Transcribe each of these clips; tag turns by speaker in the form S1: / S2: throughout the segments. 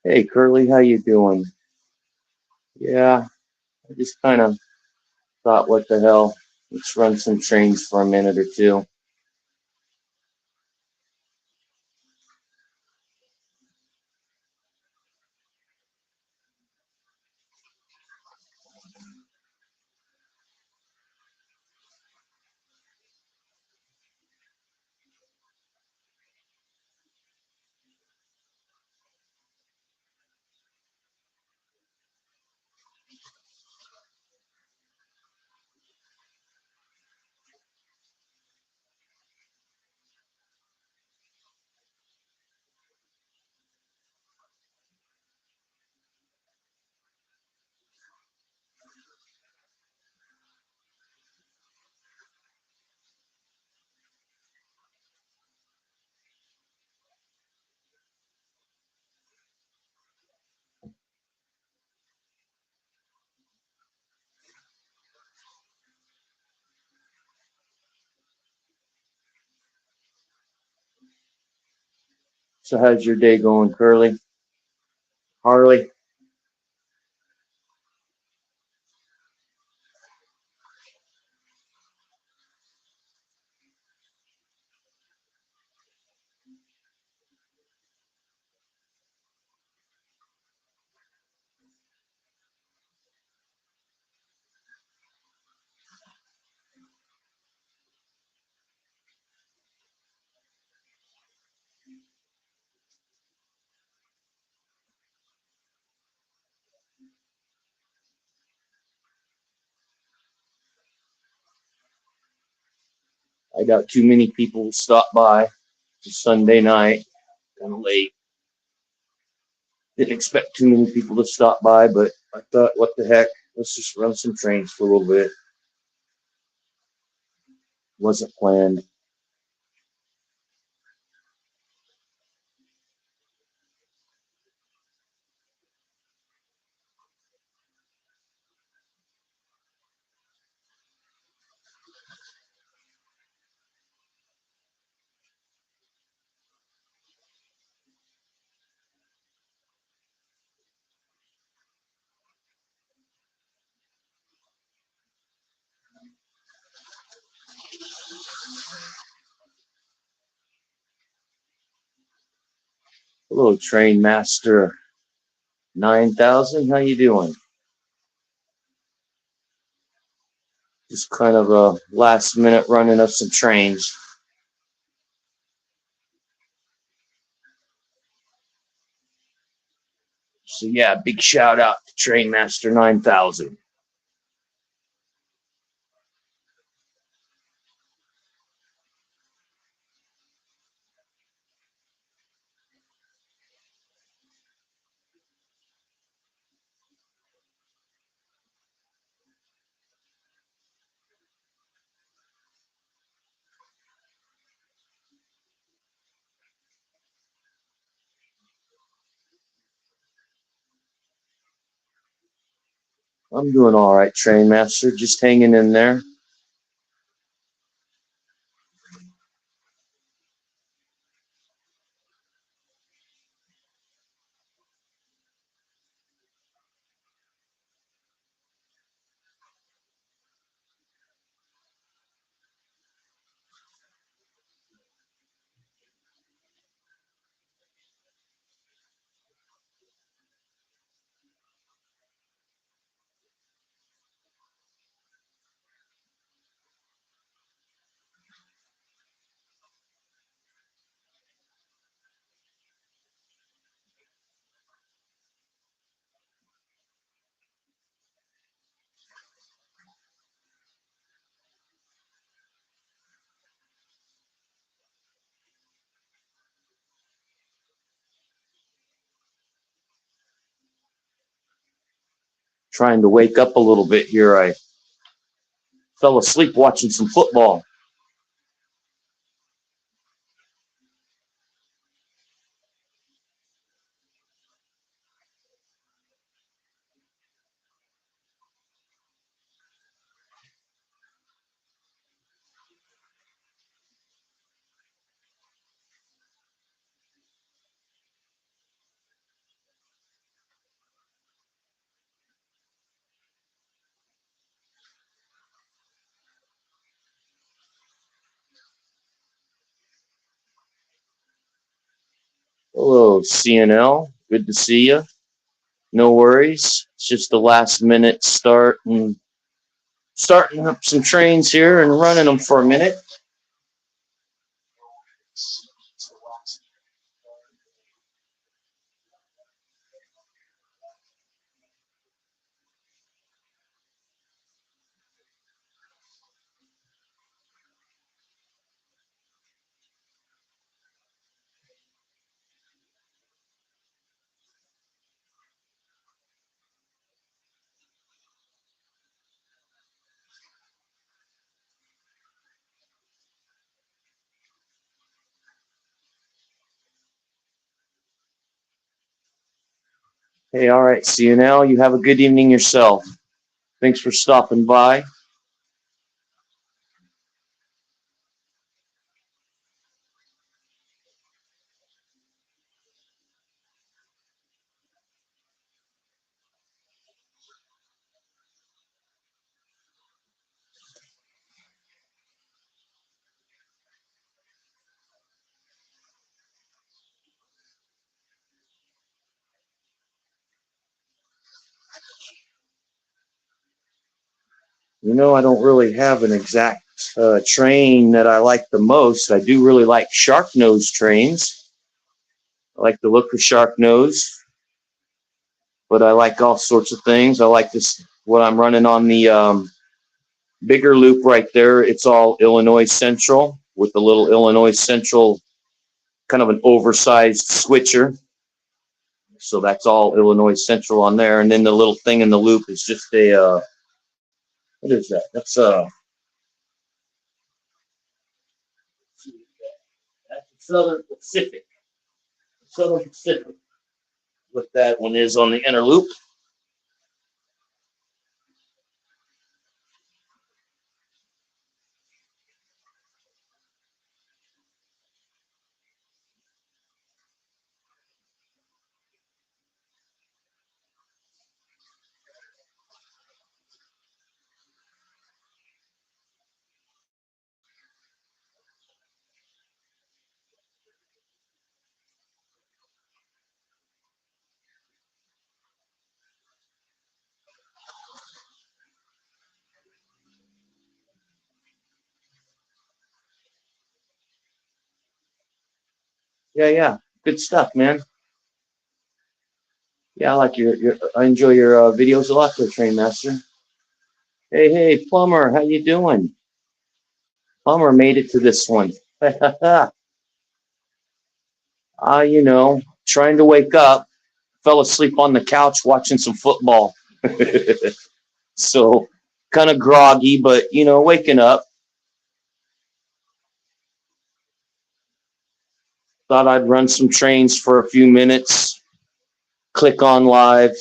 S1: Hey Curly, how you doing? Yeah, I just kind of thought, what the hell? Let's run some trains for a minute or two. So how's your day going, Curly? Harley? I got too many people stop by. It's Sunday night, kind of late. Didn't expect too many people to stop by, but I thought, what the heck? Let's just run some trains for a little bit. Wasn't planned. Hello, Train Master 9000. How you doing? Just kind of a last minute running of some trains. So yeah, big shout out to Trainmaster 9000. I'm doing all right, Trainmaster. Just hanging in there. Trying to wake up a little bit here. I fell asleep watching some football. Hello, CNL. Good to see you. No worries. It's just the last minute start and starting up some trains here and running them for a minute. Hey, all right, CNL. You have a good evening yourself. Thanks for stopping by. I don't really have an exact train that I like the most. I do really like shark nose trains. I like the look of shark nose, but I like all sorts of things. I like this, what I'm running on the bigger loop right there. It's all Illinois Central with the little Illinois Central, kind of an oversized switcher. So that's all Illinois Central on there. And then the little thing in the loop is just what is that? That's Southern Pacific. Southern Pacific. What that one is on the inner loop. Yeah, yeah. Good stuff, man. Yeah, I like your I enjoy your videos a lot there, Train Master. Hey, hey, Plumber, how you doing? Plumber made it to this one. Trying to wake up, fell asleep on the couch watching some football. So kind of groggy, but waking up. Thought I'd run some trains for a few minutes, click on live.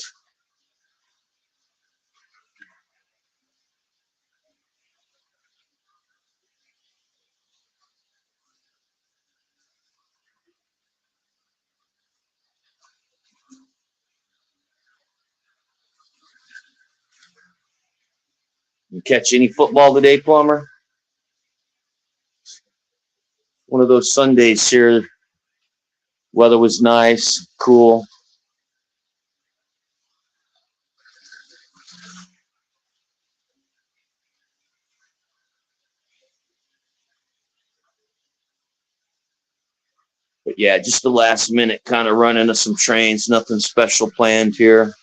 S1: You catch any football today, Plumber? One of those Sundays here. Weather was nice, cool. But yeah, just the last minute kind of run into some trains. Nothing special planned here.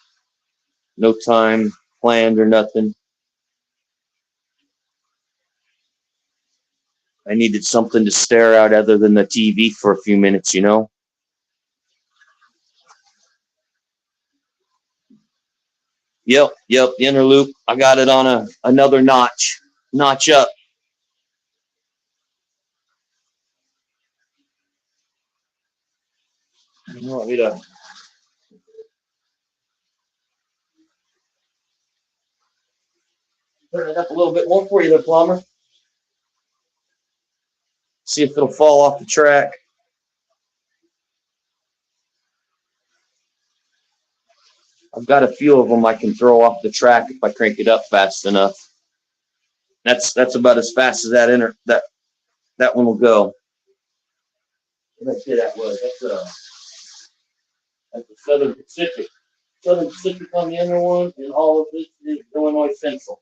S1: No time planned or nothing. I needed something to stare at other than the TV for a few minutes. Yep, the inner loop. I got it on another notch up. You want me to turn it up a little bit more for you there, Plumber? See if it'll fall off the track. I've got a few of them I can throw off the track if I crank it up fast enough. That's about as fast as that one will go. What did I say that was? That's That's the Southern Pacific. Southern Pacific on the other one, and all of this is Illinois Central.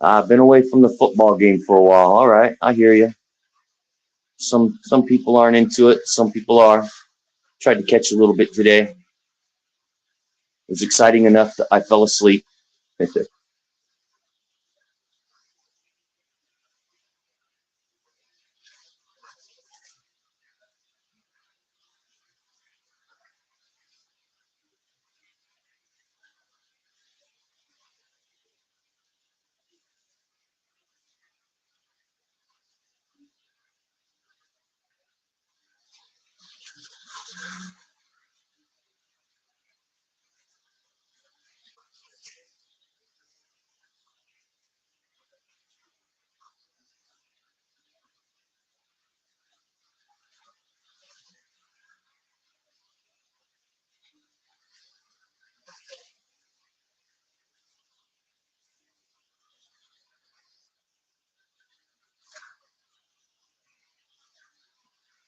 S1: I've been away from the football game for a while. All right, I hear you. Some people aren't into it. Some people are. Tried to catch a little bit today. It was exciting enough that I fell asleep.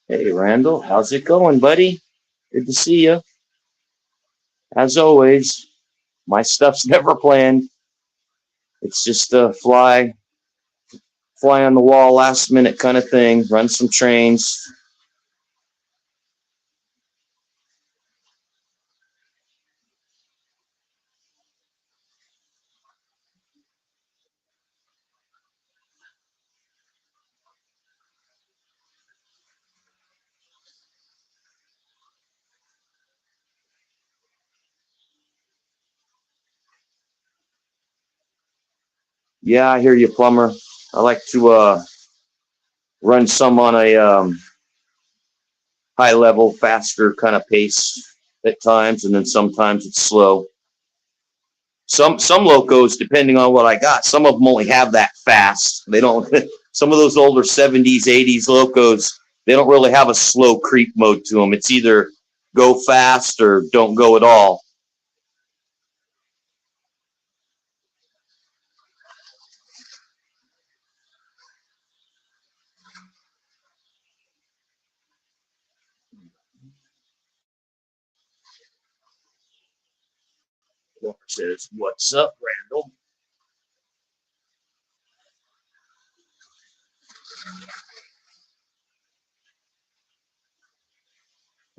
S1: Hey, Randall, how's it going, buddy? Good to see you. As always, my stuff's never planned. It's just a fly on the wall, last minute kind of thing. Run some trains. Yeah, I hear you, plumber. I like to run some on a high level, faster kind of pace at times, and then sometimes it's slow. Some locos, depending on what I got, some of them only have that fast. They don't. Some of those older 70s, 80s locos, they don't really have a slow creep mode to them. It's either go fast or don't go at all. Walker says, "What's up, Randall?"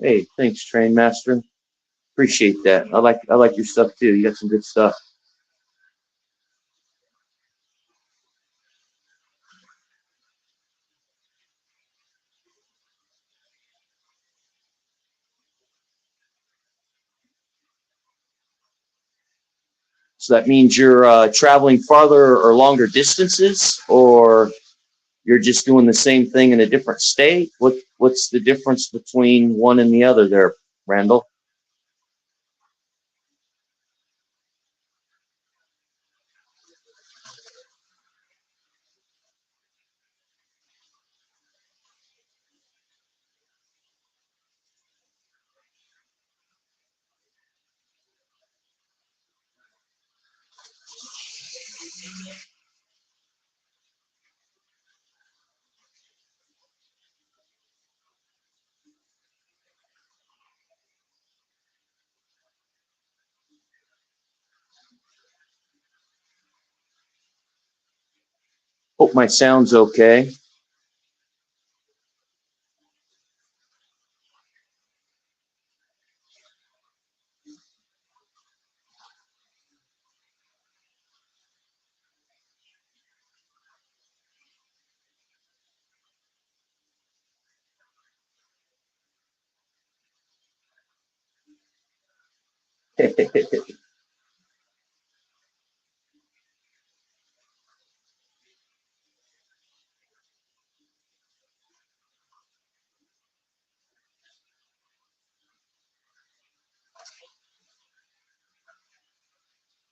S1: Hey, thanks, Train Master. Appreciate that. I like your stuff too. You got some good stuff. So that means you're traveling farther or longer distances, or you're just doing the same thing in a different state. What's the difference between one and the other there, Randall? Hope my sound's okay.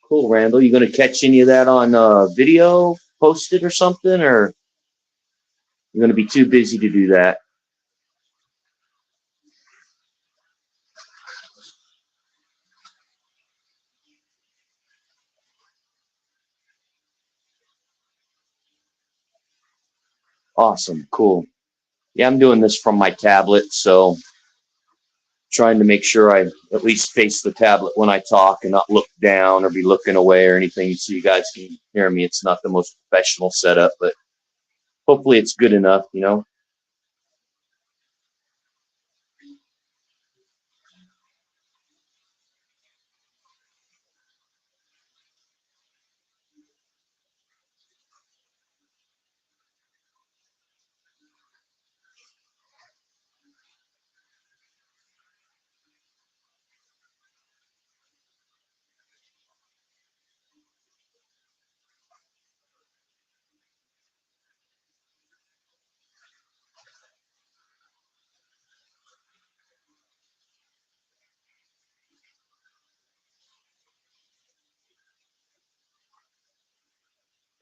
S1: Cool, Randall. You gonna catch any of that on video, post it or something, or you're gonna be too busy to do that? Awesome. Cool. Yeah, I'm doing this from my tablet, so trying to make sure I at least face the tablet when I talk and not look down or be looking away or anything so you guys can hear me. It's not the most professional setup, but hopefully it's good enough, you know?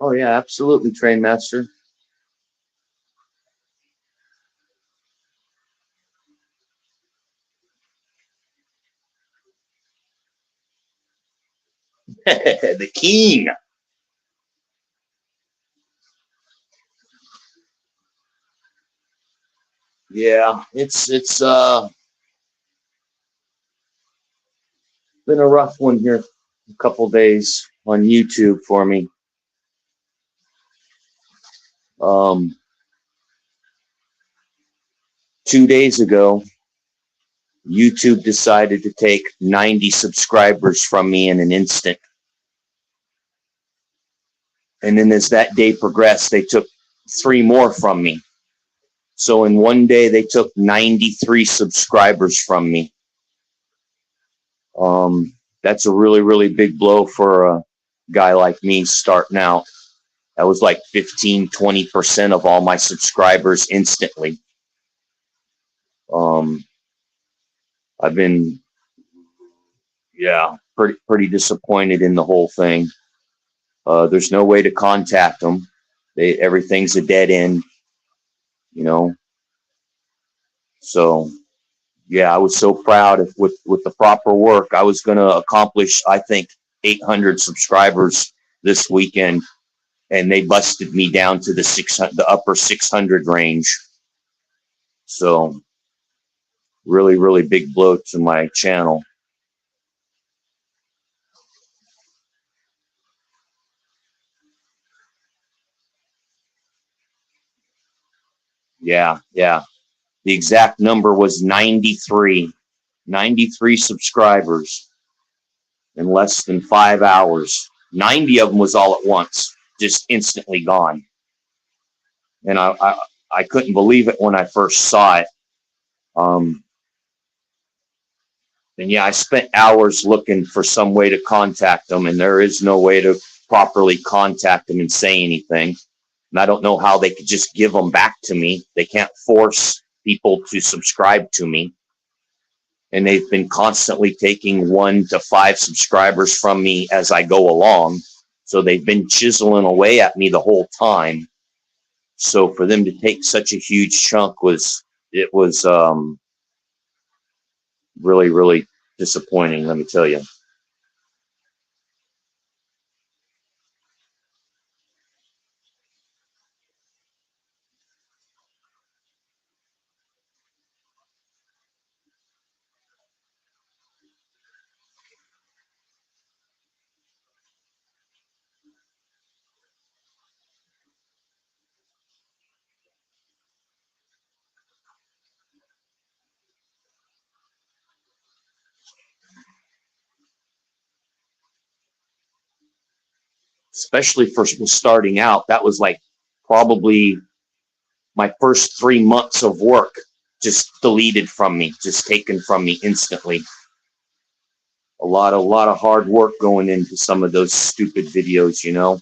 S1: Oh, yeah, absolutely, Train Master. The king. Yeah, it's been a rough one here a couple days on YouTube for me. Um 2 days ago, YouTube decided to take 90 subscribers from me in an instant. And then as that day progressed, they took three more from me. So in one day, they took 93 subscribers from me. That's a really, really big blow for a guy like me starting out. That was like 15, 20% of all my subscribers instantly. Um, I've been, yeah, pretty disappointed in the whole thing. There's no way to contact them. Everything's a dead end, you know. So yeah, I was so proud of with the proper work. I was going to accomplish, I think, 800 subscribers this weekend, and they busted me down to the upper 600 range. So really, really big blow to my channel. Yeah, yeah. The exact number was 93. 93 subscribers in less than 5 hours. 90 of them was all at once, just instantly gone. And I couldn't believe it when I first saw it. Um, and yeah, I spent hours looking for some way to contact them, and there is no way to properly contact them and say anything. And I don't know how they could just give them back to me. They can't force people to subscribe to me. And they've been constantly taking 1 to 5 subscribers from me as I go along. So they've been chiseling away at me the whole time. So for them to take such a huge chunk was really, really disappointing, let me tell you. Especially for starting out, that was like probably my first 3 months of work just deleted from me, just taken from me instantly. A lot of hard work going into some of those stupid videos, you know.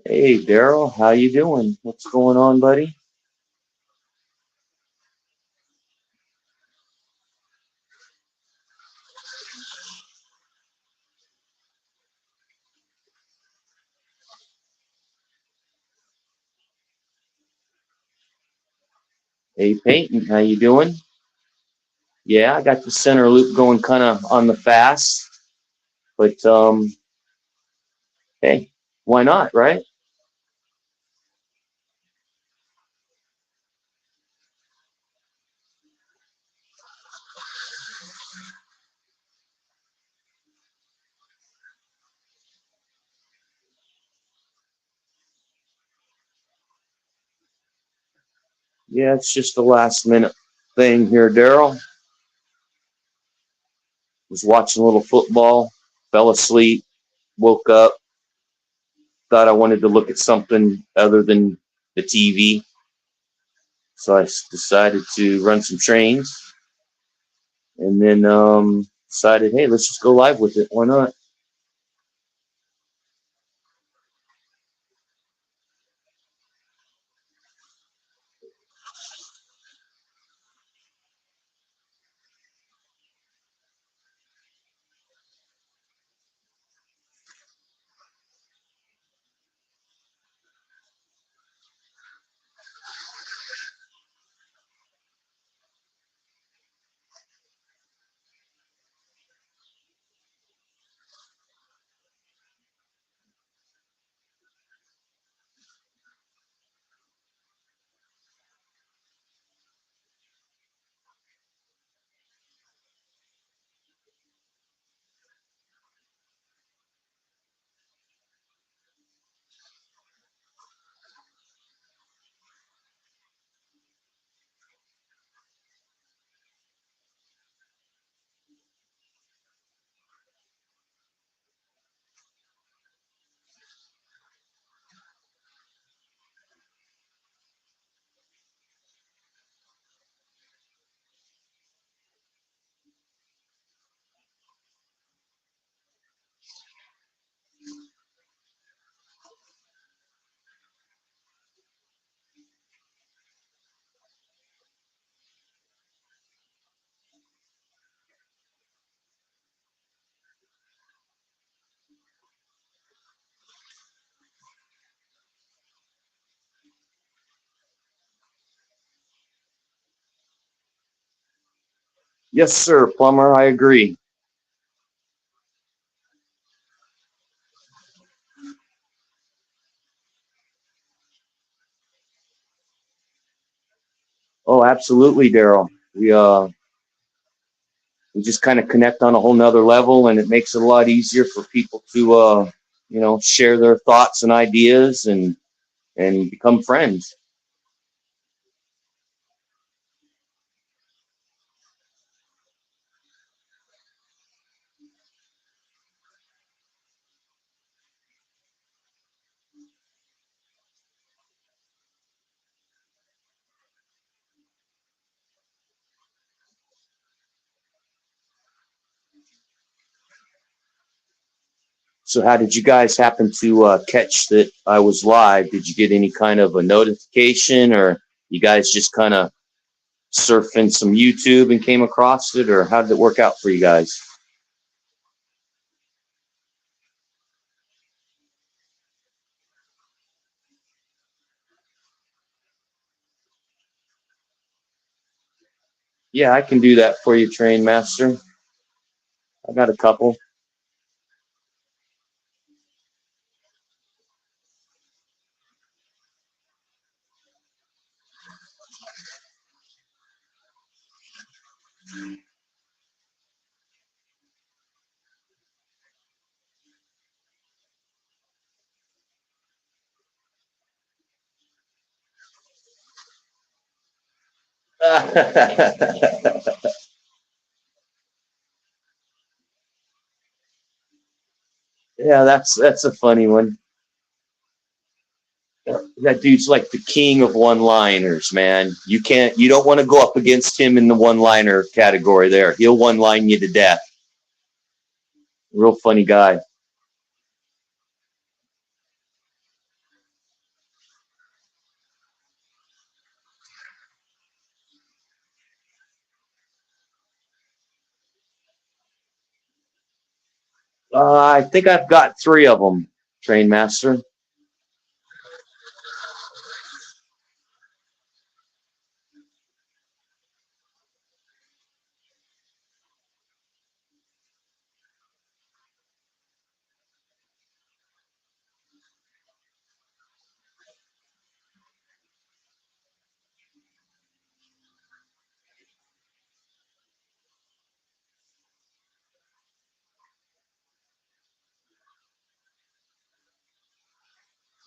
S1: Hey Daryl, how you doing? What's going on, buddy? Hey Peyton, how you doing? Yeah, I got the center loop going kind of on the fast, but hey, why not, right? Yeah, it's just a last minute thing here, Daryl. Was watching a little football, fell asleep, woke up, thought I wanted to look at something other than the TV, so I decided to run some trains, and then decided, hey, let's just go live with it. Why not? Yes, sir, Plumber. I agree. Oh, absolutely, Daryl. We just kind of connect on a whole nother level, and it makes it a lot easier for people to share their thoughts and ideas and become friends. So, how did you guys happen to catch that I was live? Did you get any kind of a notification, or you guys just kind of surfing some YouTube and came across it, or how did it work out for you guys? Yeah, I can do that for you, Train Master. I got a couple. Yeah, that's a funny one. That dude's like the king of one-liners, man. You don't want to go up against him in the one-liner category there. He'll one-line you to death. Real funny guy. I think I've got three of them, Train Master.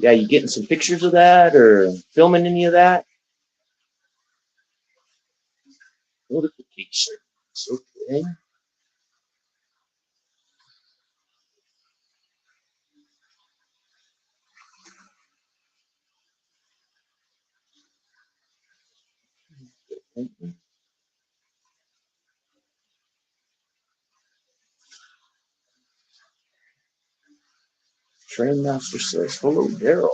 S1: Yeah, you getting some pictures of that or filming any of that? Notifications. Okay. Train Master says, hello, Daryl.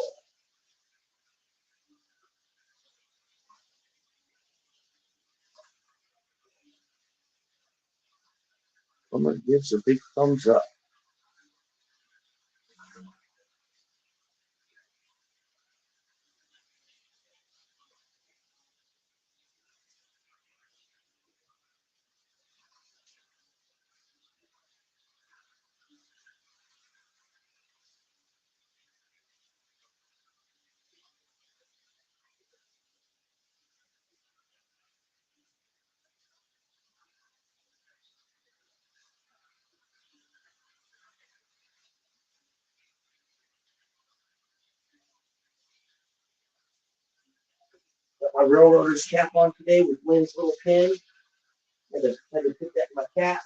S1: Plumber gives a big thumbs up. Got my railroader's cap on today with Lynn's little pin. Had to put that in my cap.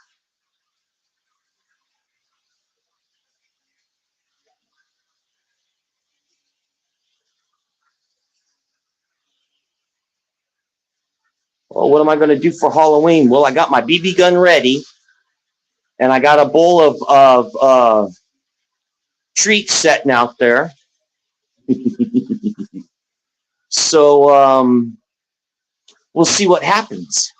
S1: Well, what am I going to do for Halloween? Well, I got my BB gun ready, and I got a bowl of treats setting out there. So we'll see what happens.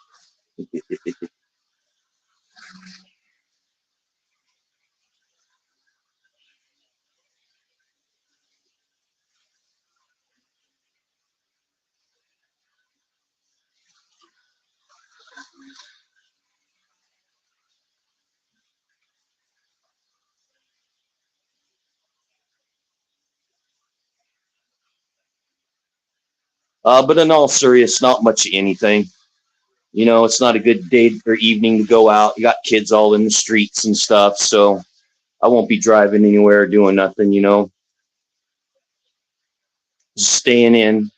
S1: But in all serious, not much of anything. You know, it's not a good day or evening to go out. You got kids all in the streets and stuff, so I won't be driving anywhere, doing nothing. You know, just staying in.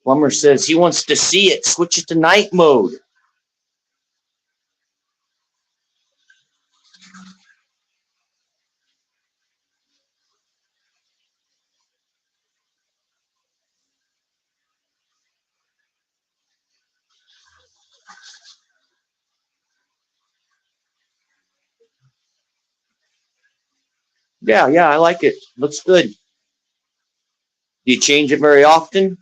S1: Plumber says he wants to see it. Switch it to night mode. Yeah, I like it. Looks good. Do you change it very often?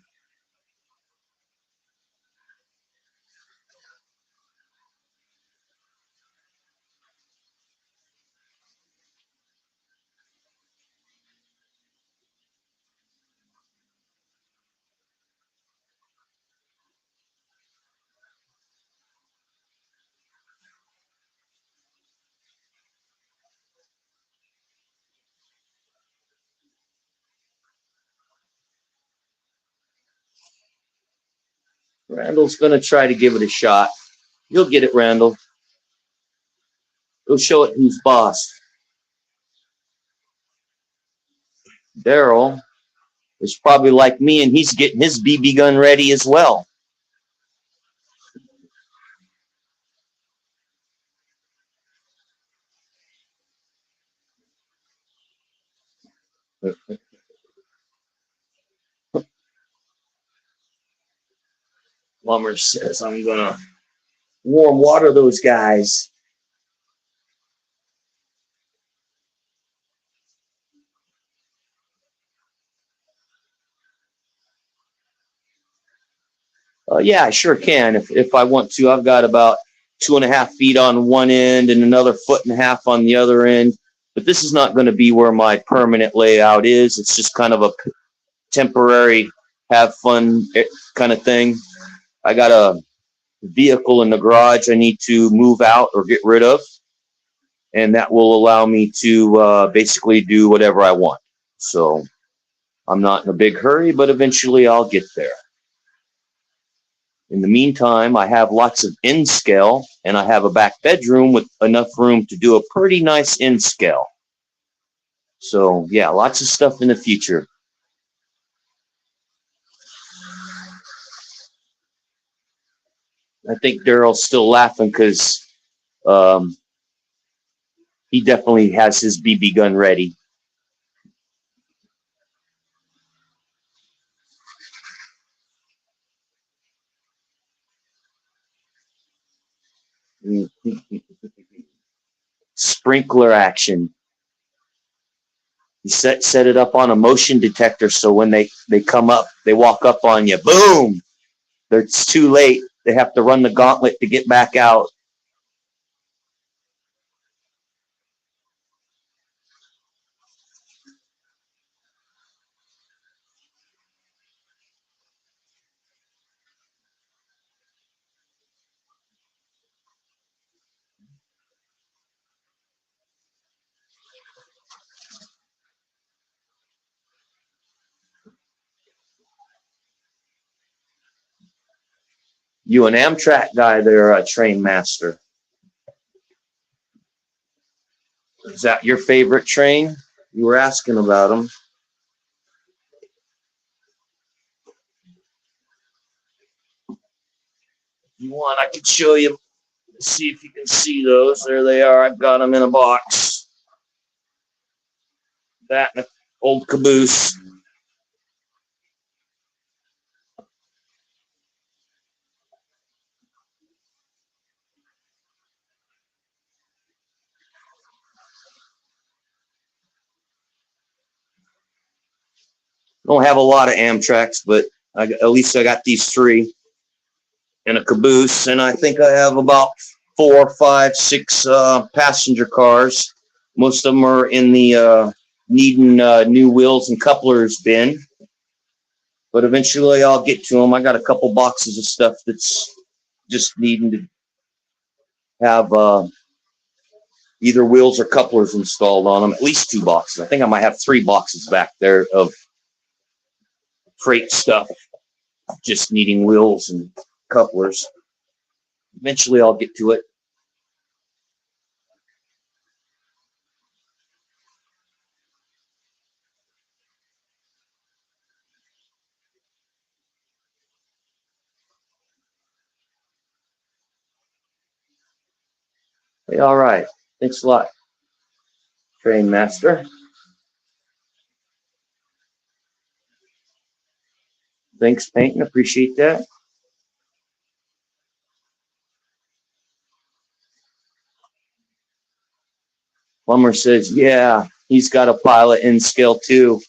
S1: Randall's going to try to give it a shot. You'll get it, Randall. Go show it who's boss. Daryl is probably like me, and he's getting his BB gun ready as well. Plumber says, I'm going to warm water those guys. Yeah, I sure can if I want to. I've got about 2.5 feet on one end and another 1.5 feet on the other end. But this is not going to be where my permanent layout is. It's just kind of a temporary, have fun kind of thing. I got a vehicle in the garage I need to move out or get rid of, and that will allow me to basically do whatever I want. So I'm not in a big hurry, but eventually I'll get there. In the meantime, I have lots of in scale, and I have a back bedroom with enough room to do a pretty nice in scale. So yeah, lots of stuff in the future. I think Daryl's still laughing because um, he definitely has his BB gun ready. Sprinkler action. You set it up on a motion detector, so when they come up, they walk up on you, boom! It's too late. They have to run the gauntlet to get back out. You an Amtrak guy there, a train master. Is that your favorite train? You were asking about them. If you want, I could show you. See if you can see those. There they are. I've got them in a box. That and an old caboose. Don't have a lot of Amtraks, but at least I got these three and a caboose, and I think I have about 4, 5, 6 passenger cars. Most of them are in the needing new wheels and couplers bin, but eventually I'll get to them. I got a couple boxes of stuff that's just needing to have either wheels or couplers installed on them. At least 2 boxes. I think I might have 3 boxes back there of freight stuff, just needing wheels and couplers. Eventually I'll get to it. Hey, all right. Thanks a lot, Train Master. Thanks, Peyton. Appreciate that. Plumber says, yeah, he's got a pilot in scale too.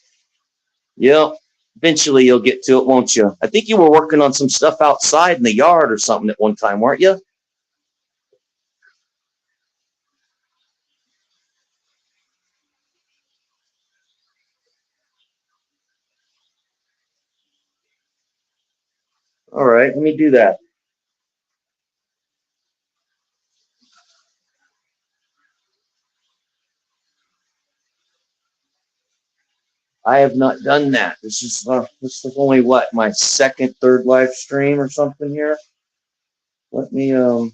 S1: Yep. Eventually you'll get to it, won't you? I think you were working on some stuff outside in the yard or something at one time, weren't you? All right, let me do that. I have not done that. This is only what, my second, third live stream or something here. Let me go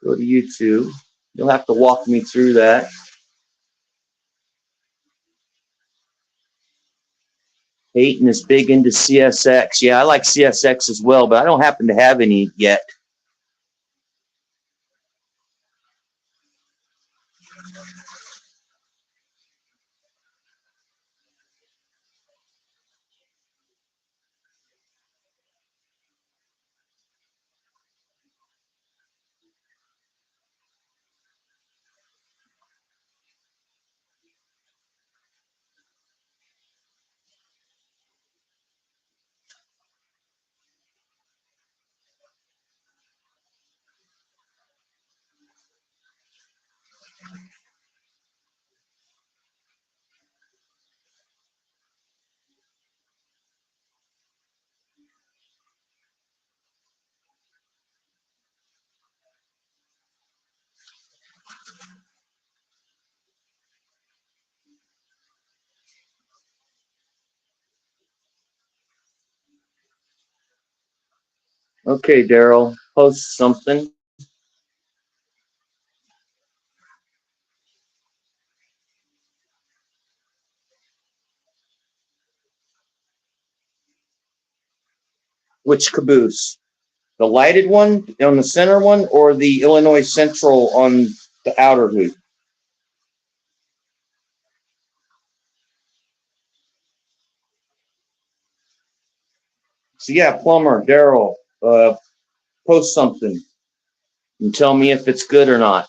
S1: to YouTube. You'll have to walk me through that. Peyton is big into CSX. Yeah, I like CSX as well, but I don't happen to have any yet. Okay, Daryl, post something. Which caboose? The lighted one on the center one, or the Illinois Central on the outer loop? So yeah, Plumber, Daryl, post something and tell me if it's good or not.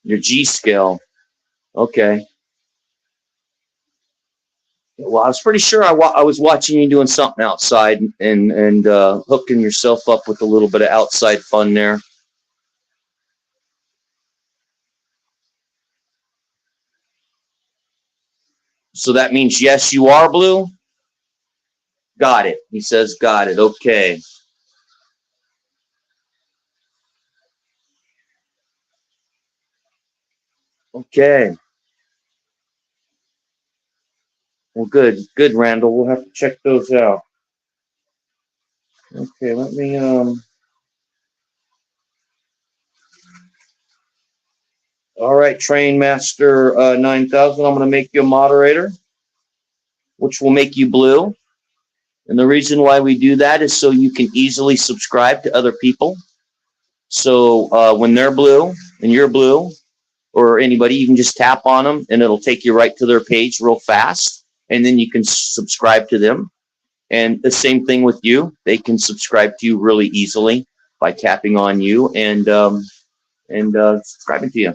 S1: Your G scale. Okay. Well, I was pretty sure I was watching you doing something outside and hooking yourself up with a little bit of outside fun there. So that means yes, you are blue. Got it. He says, got it. Okay. Okay. Well, good. Good, Randall. We'll have to check those out. Okay, let me all right, Train Master 9000. I'm gonna make you a moderator, which will make you blue. And the reason why we do that is so you can easily subscribe to other people. So when they're blue and you're blue, or anybody, you can just tap on them and it'll take you right to their page real fast. And then you can subscribe to them. And the same thing with you. They can subscribe to you really easily by tapping on you and subscribing to you.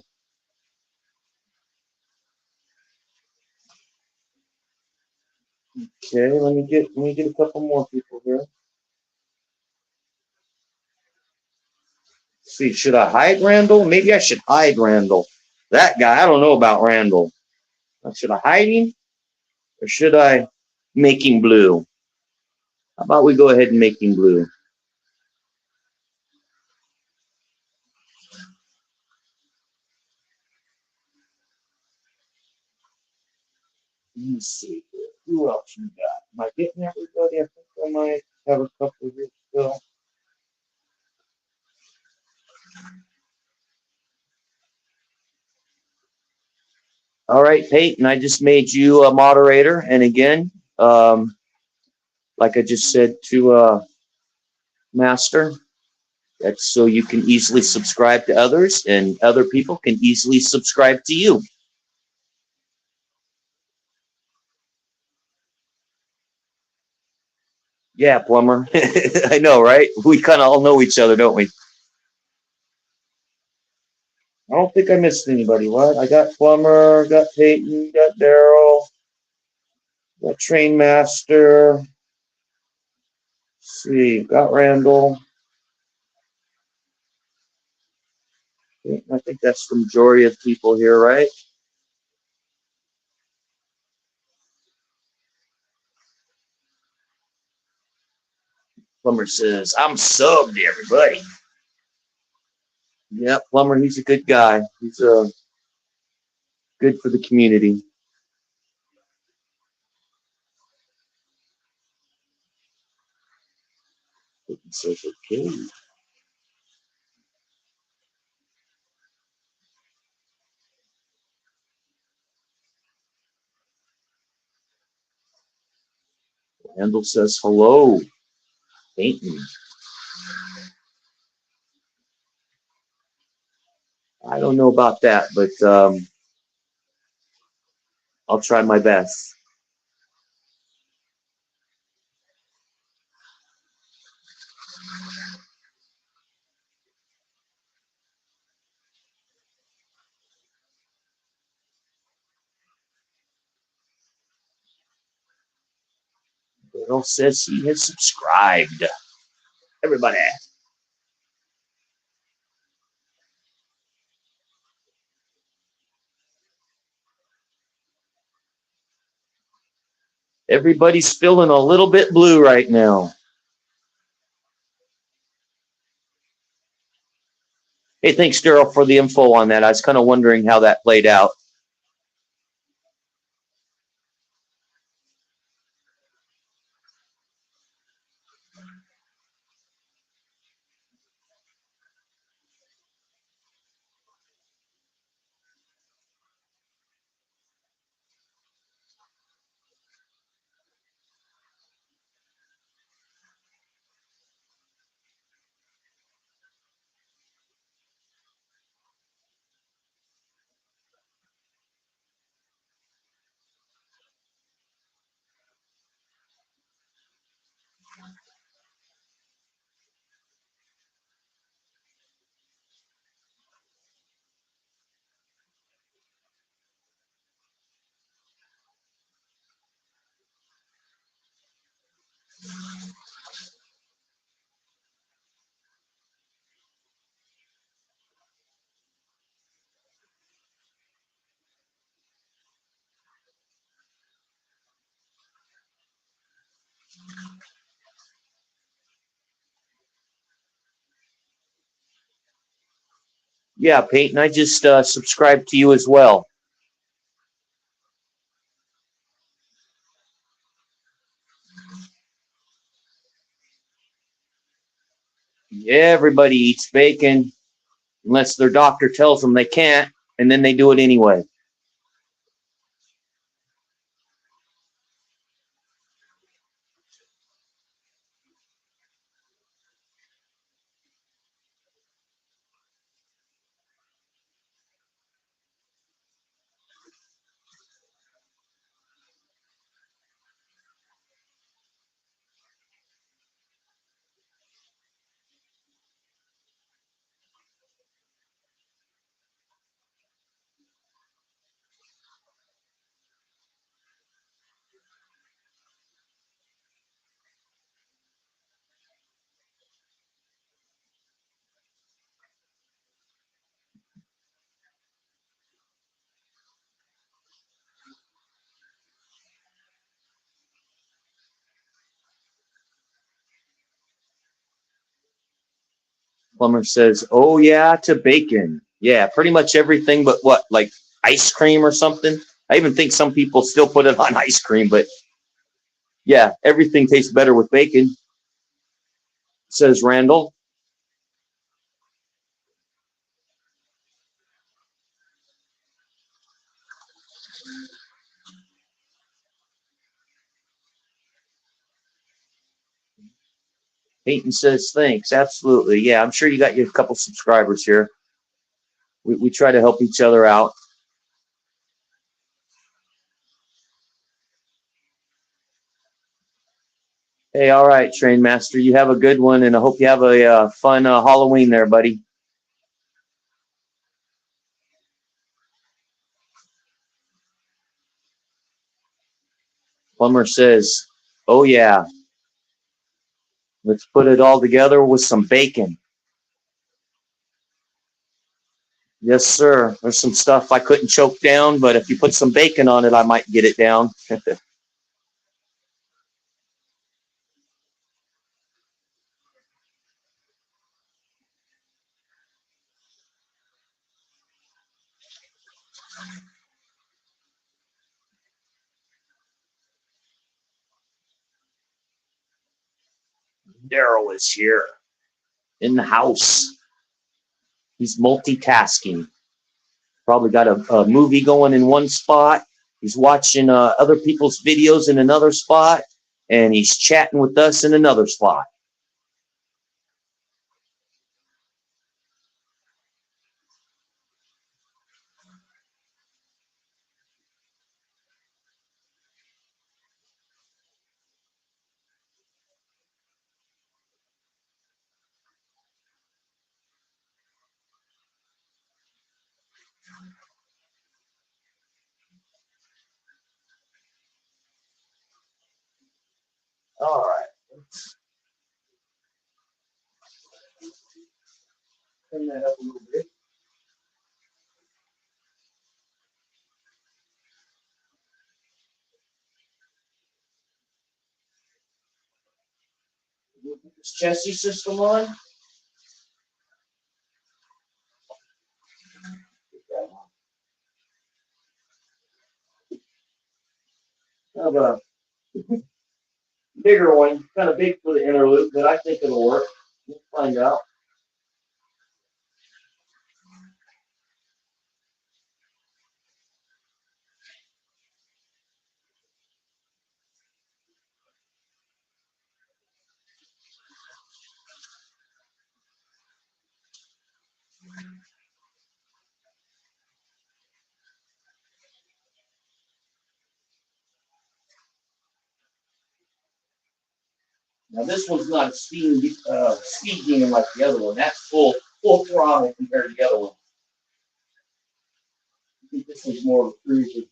S1: Okay, let me get a couple more people here. Let's see, should I hide Randall? Maybe I should hide Randall. That guy, I don't know about Randall. Should I hide him or should I make him blue? How about we go ahead and make him blue? Let me see. Who else you got? Am I getting everybody? I think I might have a couple here still. All right, Peyton, I just made you a moderator. And again, like I just said to Master, that's so you can easily subscribe to others and other people can easily subscribe to you. Yeah, Plumber. I know, right? We kind of all know each other, don't we? I don't think I missed anybody. What? I got Plumber, got Peyton, got Daryl, got Train Master. Let's see, got Randall. I think that's the majority of people here, right? Plumber says, I'm subbed to everybody. Yeah, Plumber, he's a good guy. He's good for the community. He says, okay. Randall says, hello, Peyton. I don't know about that, but I'll try my best. Daryl says he has subscribed. Everybody. Everybody's feeling a little bit blue right now. Hey, thanks, Daryl, for the info on that. I was kind of wondering how that played out. Yeah, Peyton, I just subscribed to you as well. Everybody eats bacon unless their doctor tells them they can't, and then they do it anyway. Plumber says, "Oh yeah, to bacon. Yeah, pretty much everything, but what, like ice cream or something? I even think some people still put it on ice cream, but yeah, everything tastes better with bacon," says Randall. Peyton says, "Thanks. Absolutely. Yeah, I'm sure you got your couple subscribers here. We try to help each other out." Hey, all right, Train Master. You have a good one, and I hope you have a fun Halloween there, buddy. Plumber says, "Oh yeah, let's put it all together with some bacon." Yes, sir. There's some stuff I couldn't choke down, but if you put some bacon on it, I might get it down. Daryl is here in the house. He's multitasking. Probably got a movie going in one spot. He's watching other people's videos in another spot, and he's chatting with us in another spot. All right. Turn that up a little bit. Put this chassis system on. Kind of a bigger one, kind of big for the inner loop, but I think it'll work. We'll find out. Now this one's not a speed demon like the other one. That's full throttle compared to the other one. I think this one's more of a cruiser.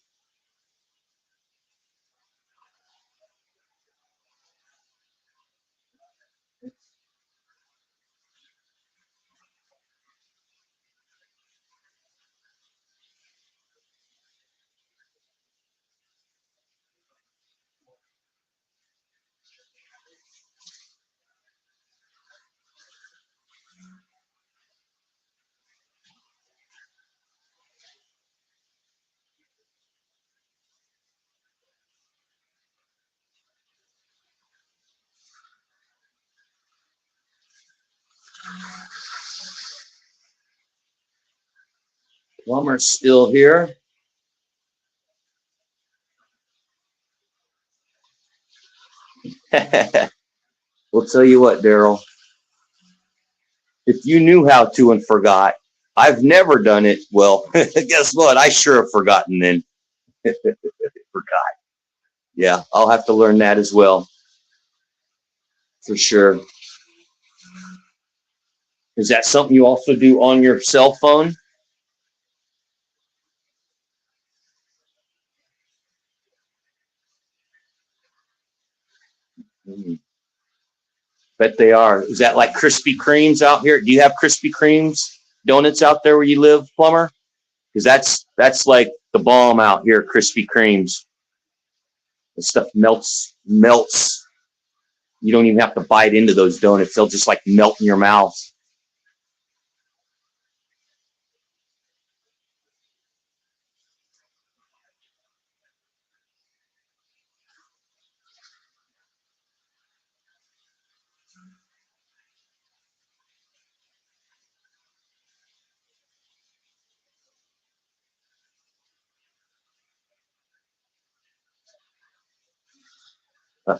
S1: Plumber's still here. We'll tell you what, Daryl. If you knew how to and forgot, I've never done it. Well, guess what? I sure have forgotten then. Forgot. Yeah, I'll have to learn that as well. For sure. Is that something you also do on your cell phone? Mm, bet they are. Is that like Krispy Kremes out here? Do you have Krispy Kremes donuts out there where you live, Plumber? Because that's like the bomb out here, Krispy Kremes. The stuff melts. You don't even have to bite into those donuts. They'll just like melt in your mouth. Uh,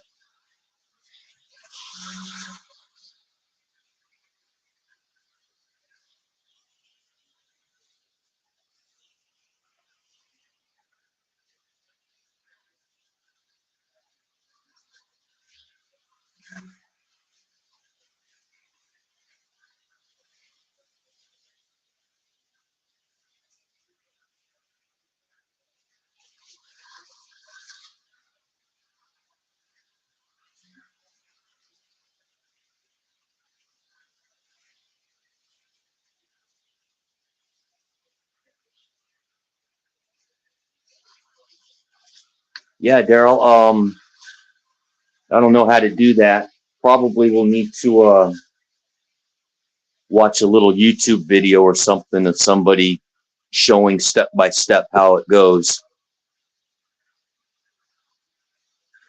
S1: yeah, Daryl. I don't know how to do that. Probably will need to watch a little YouTube video or something of somebody showing step by step how it goes.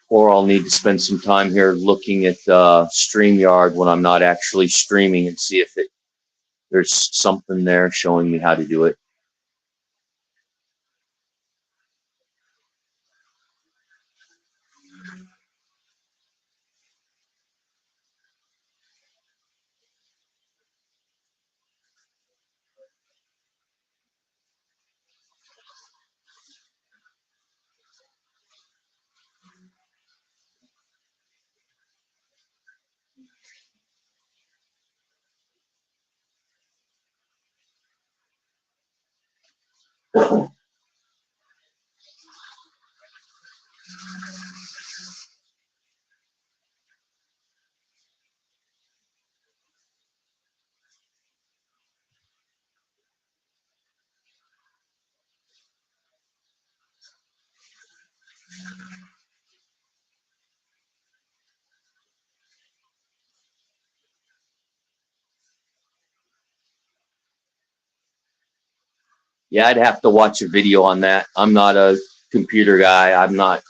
S1: Or I'll need to spend some time here looking at StreamYard when I'm not actually streaming and see if there's something there showing me how to do it. Yeah, I'd have to watch a video on that. I'm not a computer guy. I'm not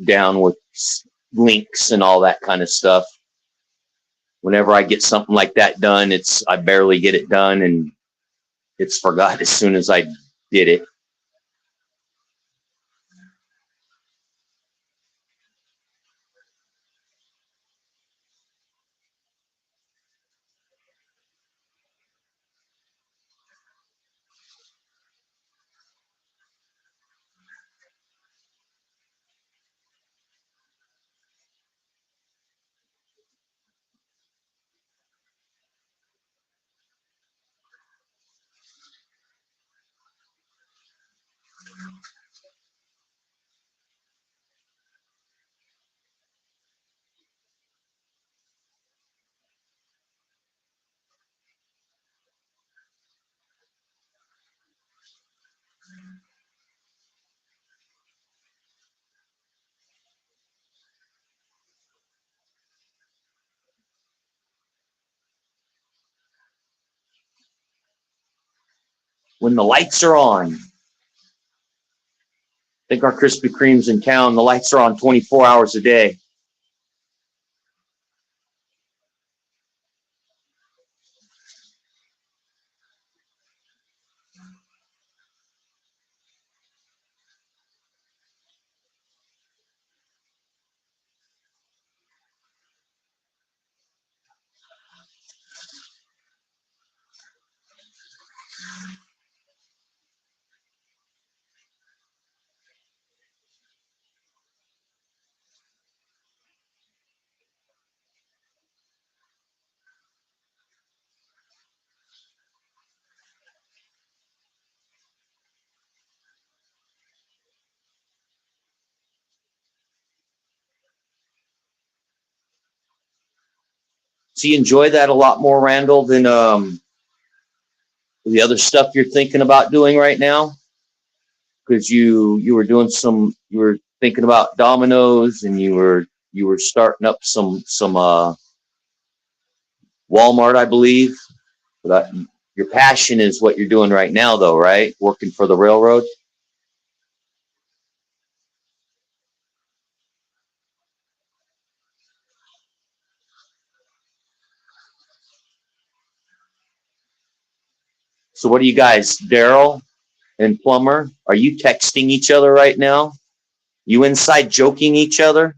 S1: down with links and all that kind of stuff. Whenever I get something like that done, I barely get it done, and it's forgot as soon as I did it. When the lights are on, I think our Krispy Kreme's in town. The lights are on 24 hours a day. So you enjoy that a lot more, Randall, than the other stuff you're thinking about doing right now? Because you were thinking about dominoes, and you were starting up some Walmart, I believe. But your passion is what you're doing right now, though, right? Working for the railroad. So what are you guys, Daryl and Plumber? Are you texting each other right now? You inside joking each other?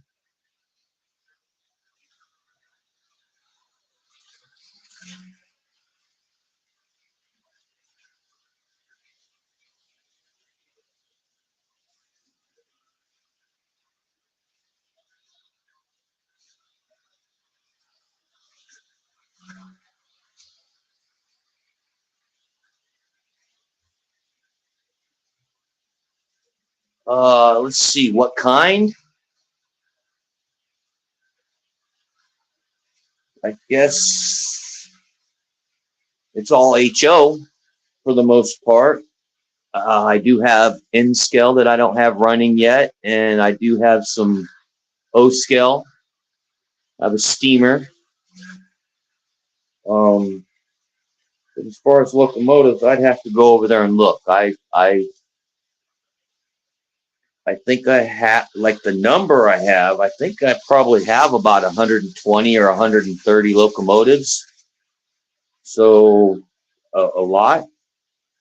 S1: Let's see. What kind? I guess it's all HO for the most part. I do have N scale that I don't have running yet, and I do have some O scale. I have a steamer. Um, as far as locomotives, I'd have to go over there and look. I think I have, like, the number I have. I think I probably have about 120 or 130 locomotives. So a lot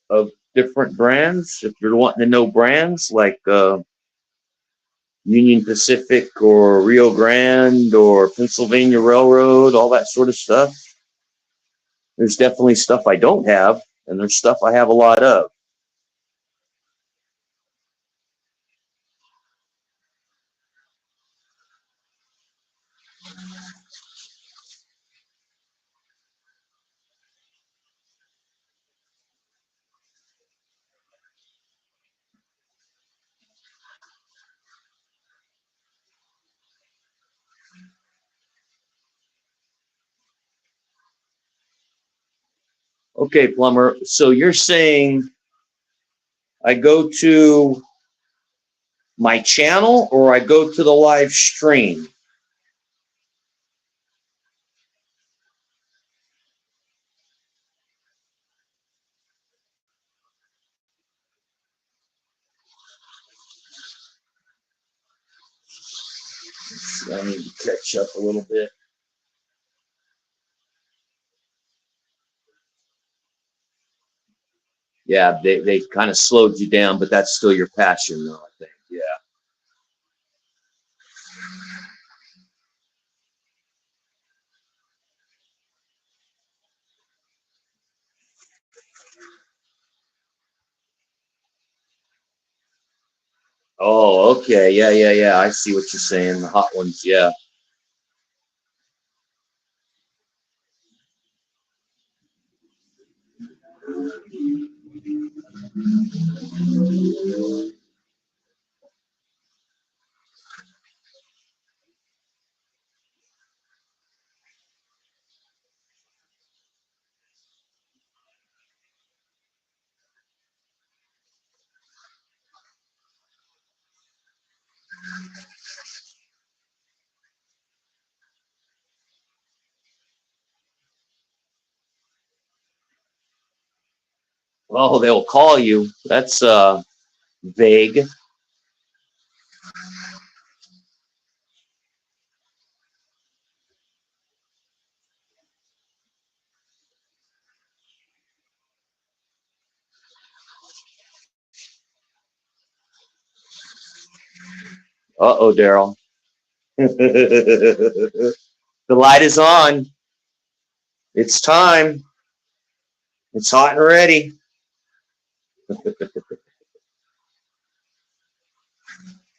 S1: of different brands. If you're wanting to know brands like Union Pacific or Rio Grande or Pennsylvania Railroad, all that sort of stuff. There's definitely stuff I don't have, and there's stuff I have a lot of. Okay, Plumber. So you're saying I go to my channel or I go to the live stream? I need to catch up a little bit. Yeah, they kind of slowed you down, but that's still your passion, though, I think. Yeah. Oh, okay. Yeah, yeah, yeah. I see what you're saying. The hot ones. Yeah. Oh, they'll call you. That's vague. Uh-oh, Daryl. The light is on. It's time. It's hot and ready.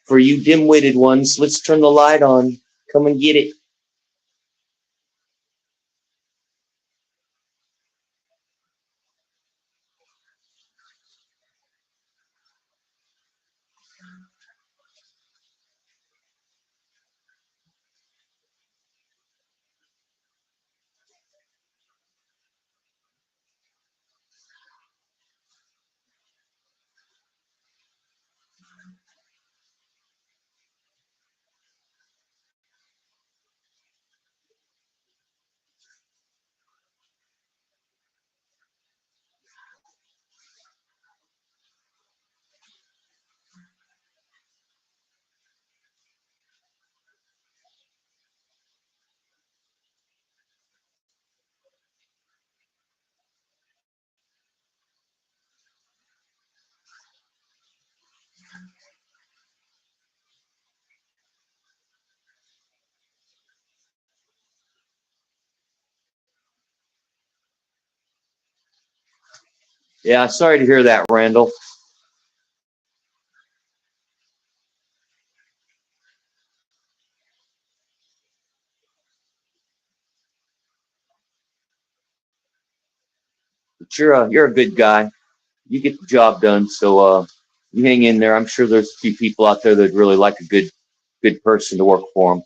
S1: For you dim-witted ones, let's turn the light on. Come and get it. Yeah, sorry to hear that, Randall. But you're a good guy. You get the job done, so you hang in there. I'm sure there's a few people out there that really like a good person to work for them.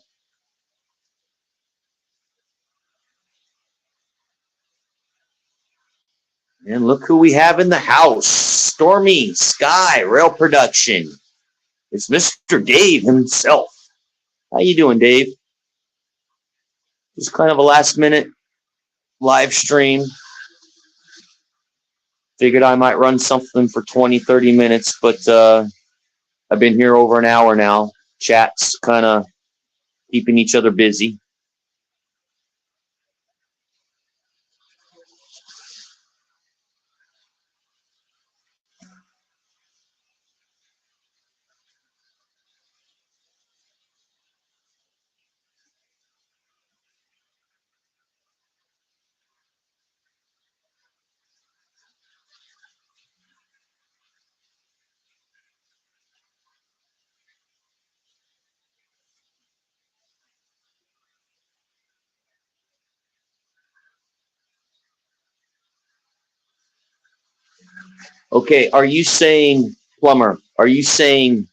S1: And look who we have in the house. Stormy Sky Rail Production. It's Mr. Dave himself. How you doing, Dave? Just kind of a last minute live stream. Figured I might run something for 20, 30 minutes, but I've been here over an hour now. Chat's kind of keeping each other busy. Okay, are you saying, Plumber, are you saying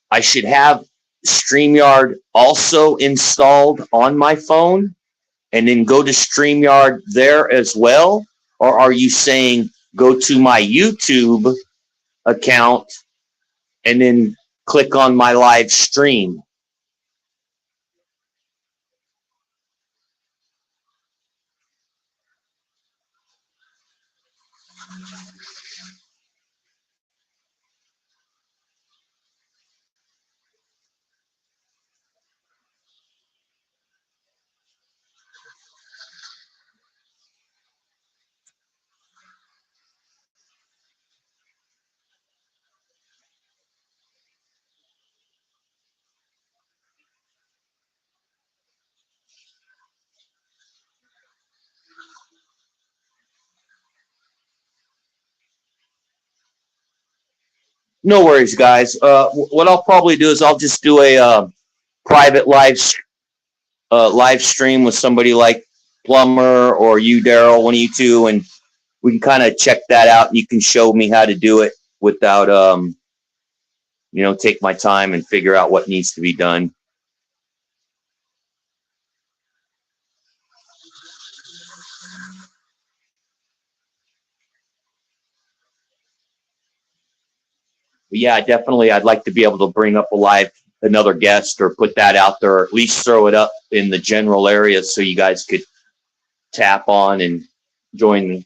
S1: I should have StreamYard also installed on my phone and then go to StreamYard there as well? Or are you saying go to my YouTube account and then click on my live stream? No worries, guys. What I'll probably do is I'll just do a private live stream with somebody like Plumber or you, Daryl, one of you two, and we can kind of check that out. And you can show me how to do it without, take my time and figure out what needs to be done. But yeah, definitely, I'd like to be able to bring up a live another guest or put that out there, or at least throw it up in the general area so you guys could tap on and join me.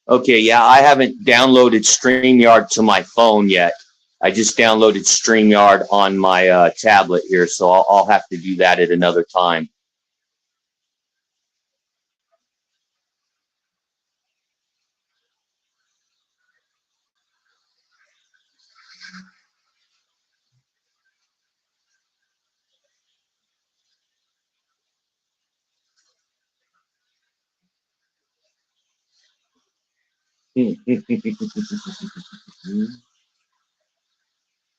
S1: Okay, yeah, I haven't downloaded StreamYard to my phone yet. I just downloaded StreamYard on my tablet here, so I'll have to do that at another time.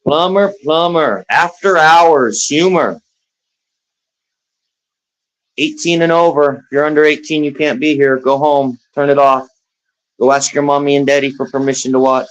S1: Plumber, after hours, humor. 18 and over. If you're under 18, you can't be here. Go home. Turn it off. Go ask your mommy and daddy for permission to watch.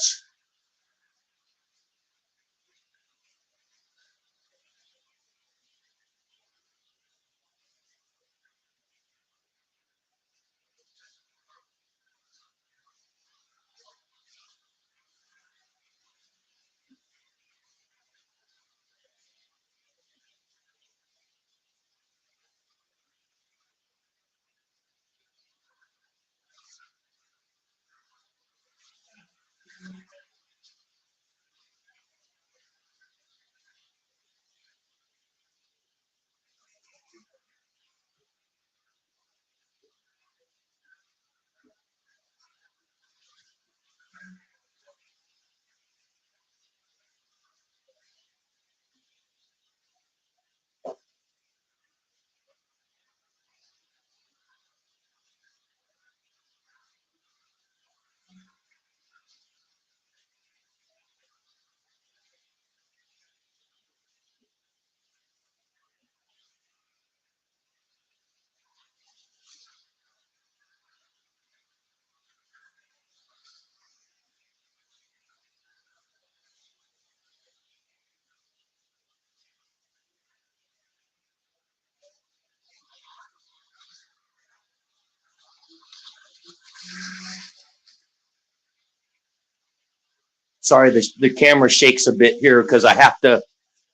S1: Sorry, the camera shakes a bit here because I have to.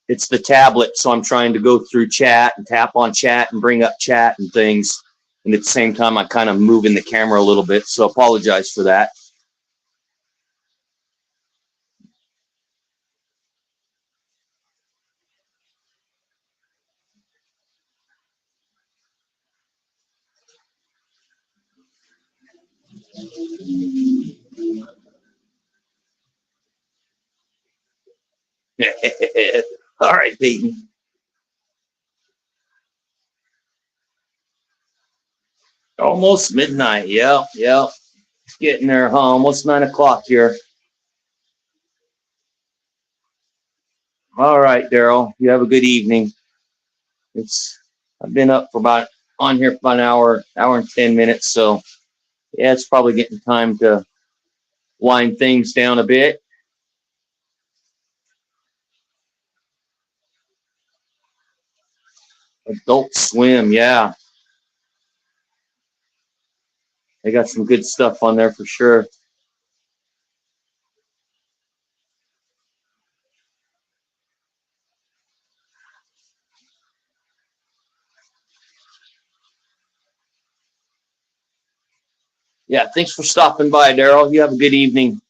S1: It's the tablet, so I'm trying to go through chat and tap on chat and bring up chat and things. And at the same time, I kind of moving the camera a little bit, so apologize for that. All right, Peyton. Almost midnight. Yeah, yeah. It's getting there, huh? Almost 9 o'clock here. All right, Daryl. You have a good evening. It's I've been up for about on here for about an hour and 10 minutes. So yeah, it's probably getting time to wind things down a bit. Adult Swim, yeah. They got some good stuff on there for sure. Yeah, thanks for stopping by, Daryl. You have a good evening.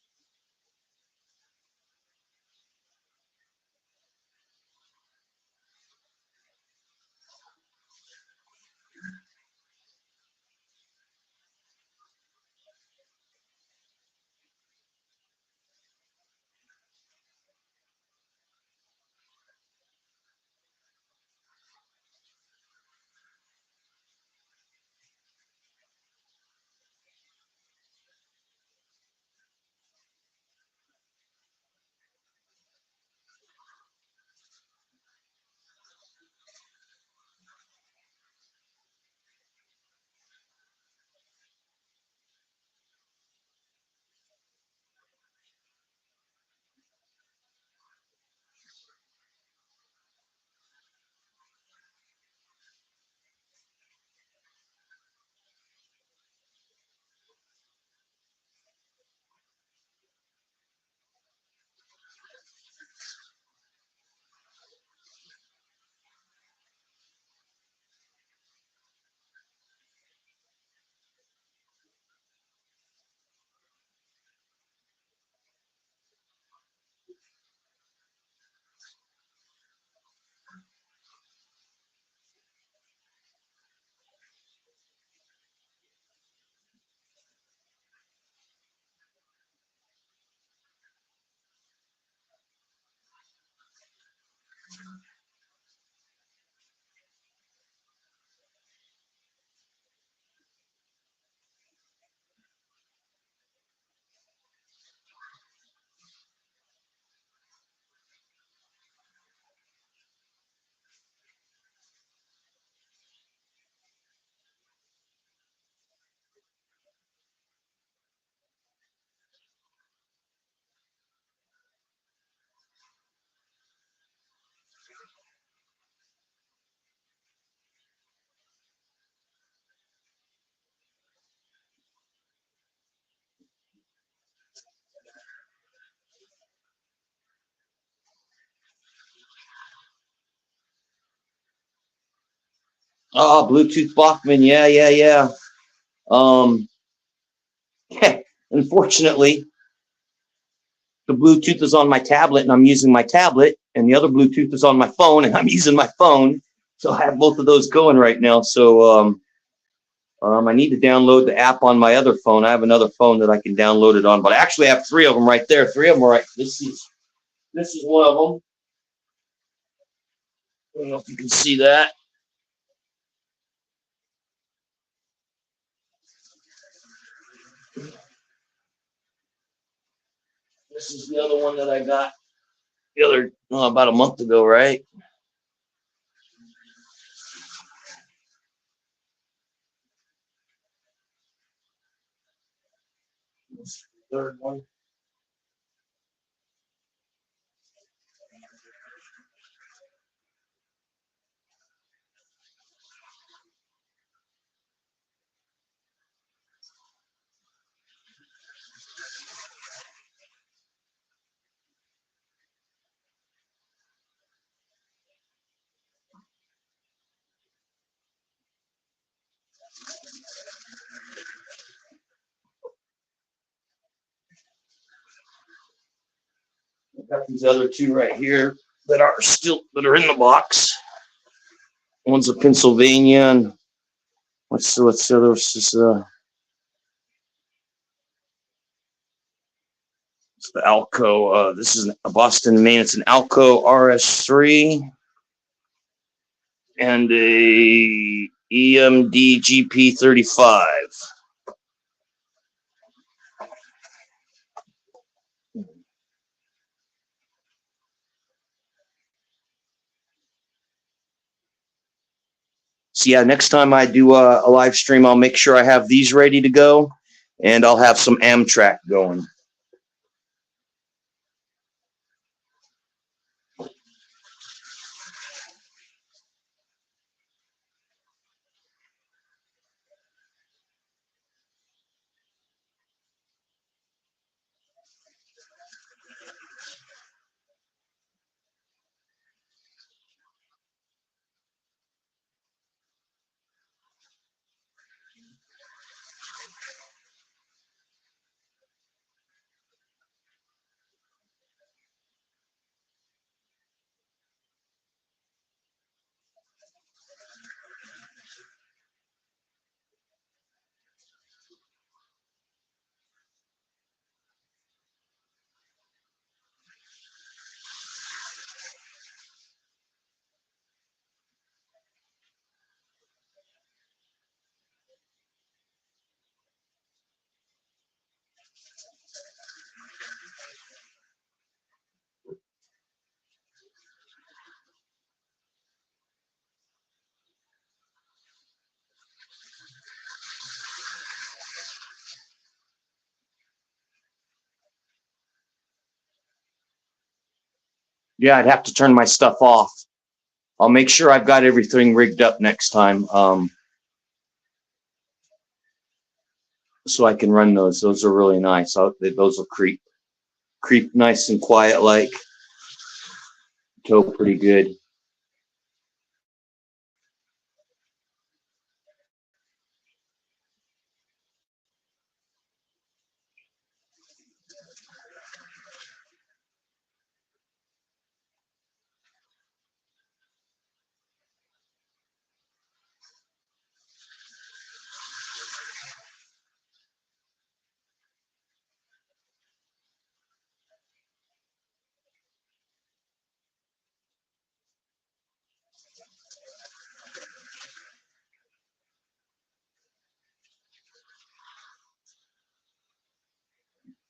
S1: Oh, Bluetooth Bachman. Yeah, yeah, yeah. Um, unfortunately, the Bluetooth is on my tablet and I'm using my tablet, and the other Bluetooth is on my phone and I'm using my phone. So I have both of those going right now. So I need to download the app on my other phone. I have another phone that I can download it on, but I actually have three of them right there. Three of them are right. This is one of them. I don't know if you can see that. This is the other one that I got about a month ago, right? Third one. I've got these other two right here that are in the box. One's a Pennsylvania, and what's the other? It's the Alco. This is a Boston, Maine. It's an Alco RS3 and a EMD GP35. So yeah, next time I do a live stream, I'll make sure I have these ready to go, and I'll have some Amtrak going. Yeah, I'd have to turn my stuff off. I'll make sure I've got everything rigged up next time, so I can run those. Those are really nice. Those will creep nice and quiet, like tow pretty good.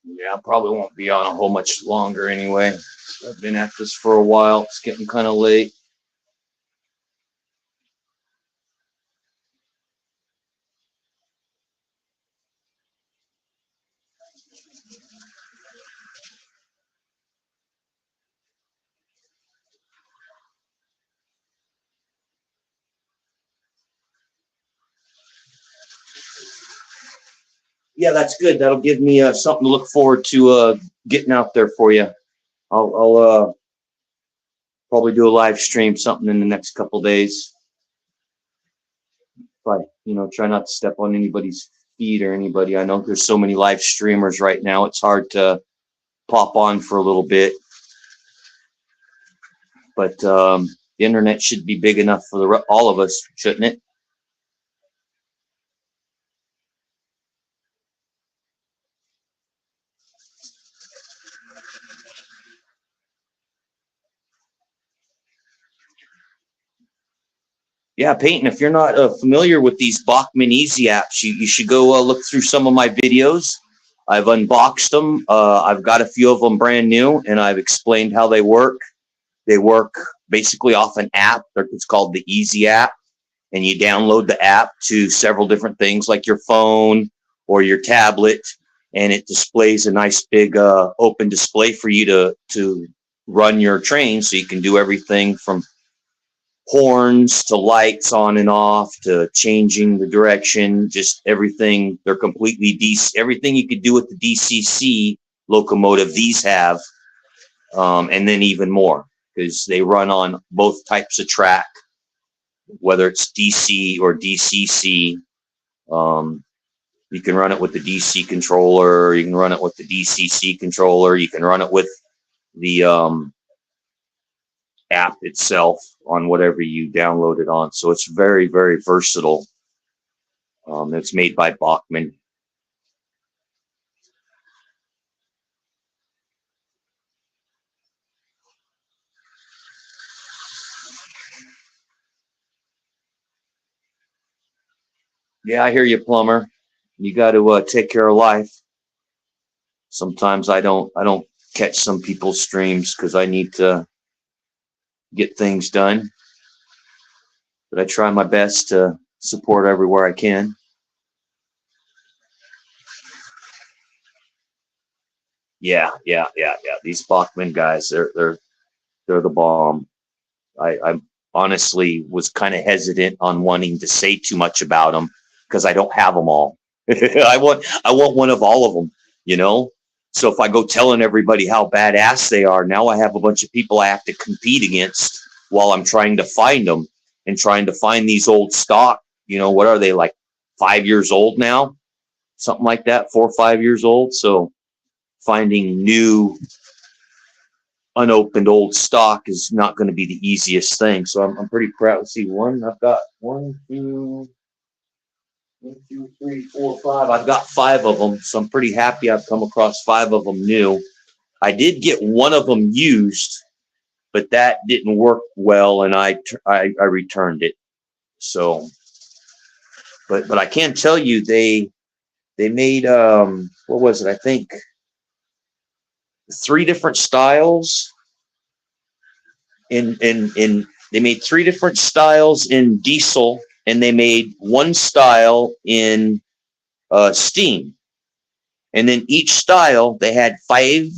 S1: Yeah, I probably won't be on a whole much longer anyway. I've been at this for a while. It's getting kind of late. Yeah, that's good. That'll give me something to look forward to getting out there for you. I'll probably do a live stream something in the next couple days. But try not to step on anybody's feet or anybody. I know there's so many live streamers right now. It's hard to pop on for a little bit, but the internet should be big enough for all of us, shouldn't it? Yeah, Peyton, if you're not familiar with these Bachman Easy apps, you should go look through some of my videos. I've unboxed them. I've got a few of them brand new, and I've explained how they work. They work basically off an app. It's called the Easy app, and you download the app to several different things like your phone or your tablet, and it displays a nice big open display for you to run your train, so you can do everything from horns to lights on and off to changing the direction, just everything. They're completely DC. Everything you could do with the DCC locomotive, these have, and then even more, because they run on both types of track, whether it's DC or DCC. You can run it with the DC controller. You can run it with the DCC controller. You can run it with the app itself on whatever you download it on. So it's very, very versatile. It's made by Bachman. Yeah, I hear you, plumber. You got to take care of life. Sometimes I don't catch some people's streams because I need to get things done. But I try my best to support everywhere I can. Yeah. These Bachman guys, they're the bomb. I honestly was kind of hesitant on wanting to say too much about them because I don't have them all. I want one of all of them. So if I go telling everybody how badass they are, now I have a bunch of people I have to compete against while I'm trying to find them and trying to find these old stock. What are they, like 5 years old now? Something like that, 4 or 5 years old. So finding new unopened old stock is not going to be the easiest thing. So I'm pretty proud. Let's see, I've got 1, 2, 3, 4, 5. I've got 5 of them. So I'm pretty happy I've come across 5 of them new. I did get one of them used, but that didn't work well, and I returned it. So, but I can tell you they made what was it? I think 3 different styles in they made 3 different styles in diesel, and they made 1 style in steam. And then each style they had 5,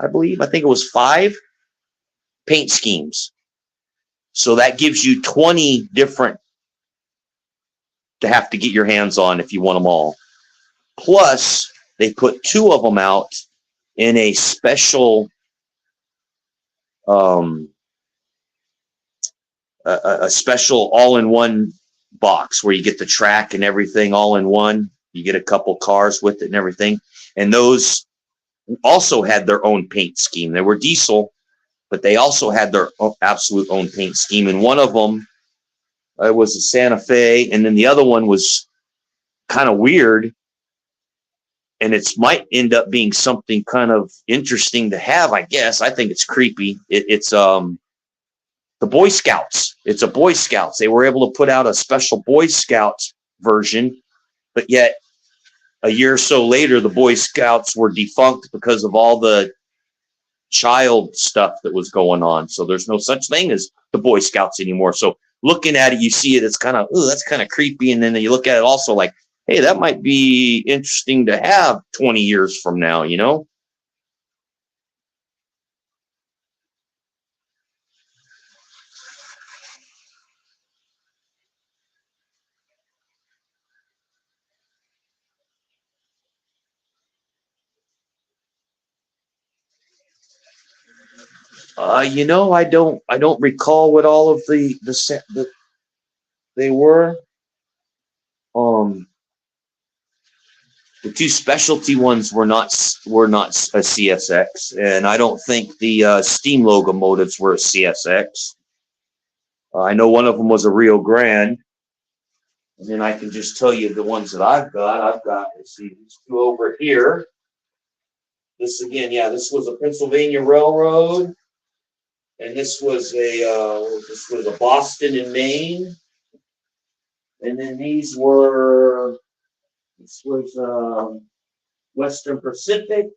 S1: I believe. I think it was 5
S2: paint schemes. So that gives you 20 different to have to get your hands on if you want them all. Plus, they put 2 of them out in a special a special all-in-one box where you get the track and everything all in one. You get a couple cars with it and everything. And those also had their own paint scheme. They were diesel, but they also had their absolute own paint scheme. And one of them was a Santa Fe, and then the other one was kind of weird. And it might end up being something kind of interesting to have, I guess. I think it's creepy. It's the Boy Scouts. It's a Boy Scouts. They were able to put out a special Boy Scouts version, but yet a year or so later, the Boy Scouts were defunct because of all the child stuff that was going on. So there's no such thing as the Boy Scouts anymore. So looking at it, you see it, it's kind of, oh, that's kind of creepy. And then you look at it also like, hey, that might be interesting to have 20 years from now, you know? You know, I don't recall what all of the they were. Um, the 2 specialty ones were not a CSX, and I don't think the steam locomotives were a CSX. I know one of them was a Rio Grande, and then I can just tell you the ones that I've got. Let's see, these 2 over here. This again, yeah, this was a Pennsylvania Railroad, and this was a Boston and Maine, and then this was Western Pacific,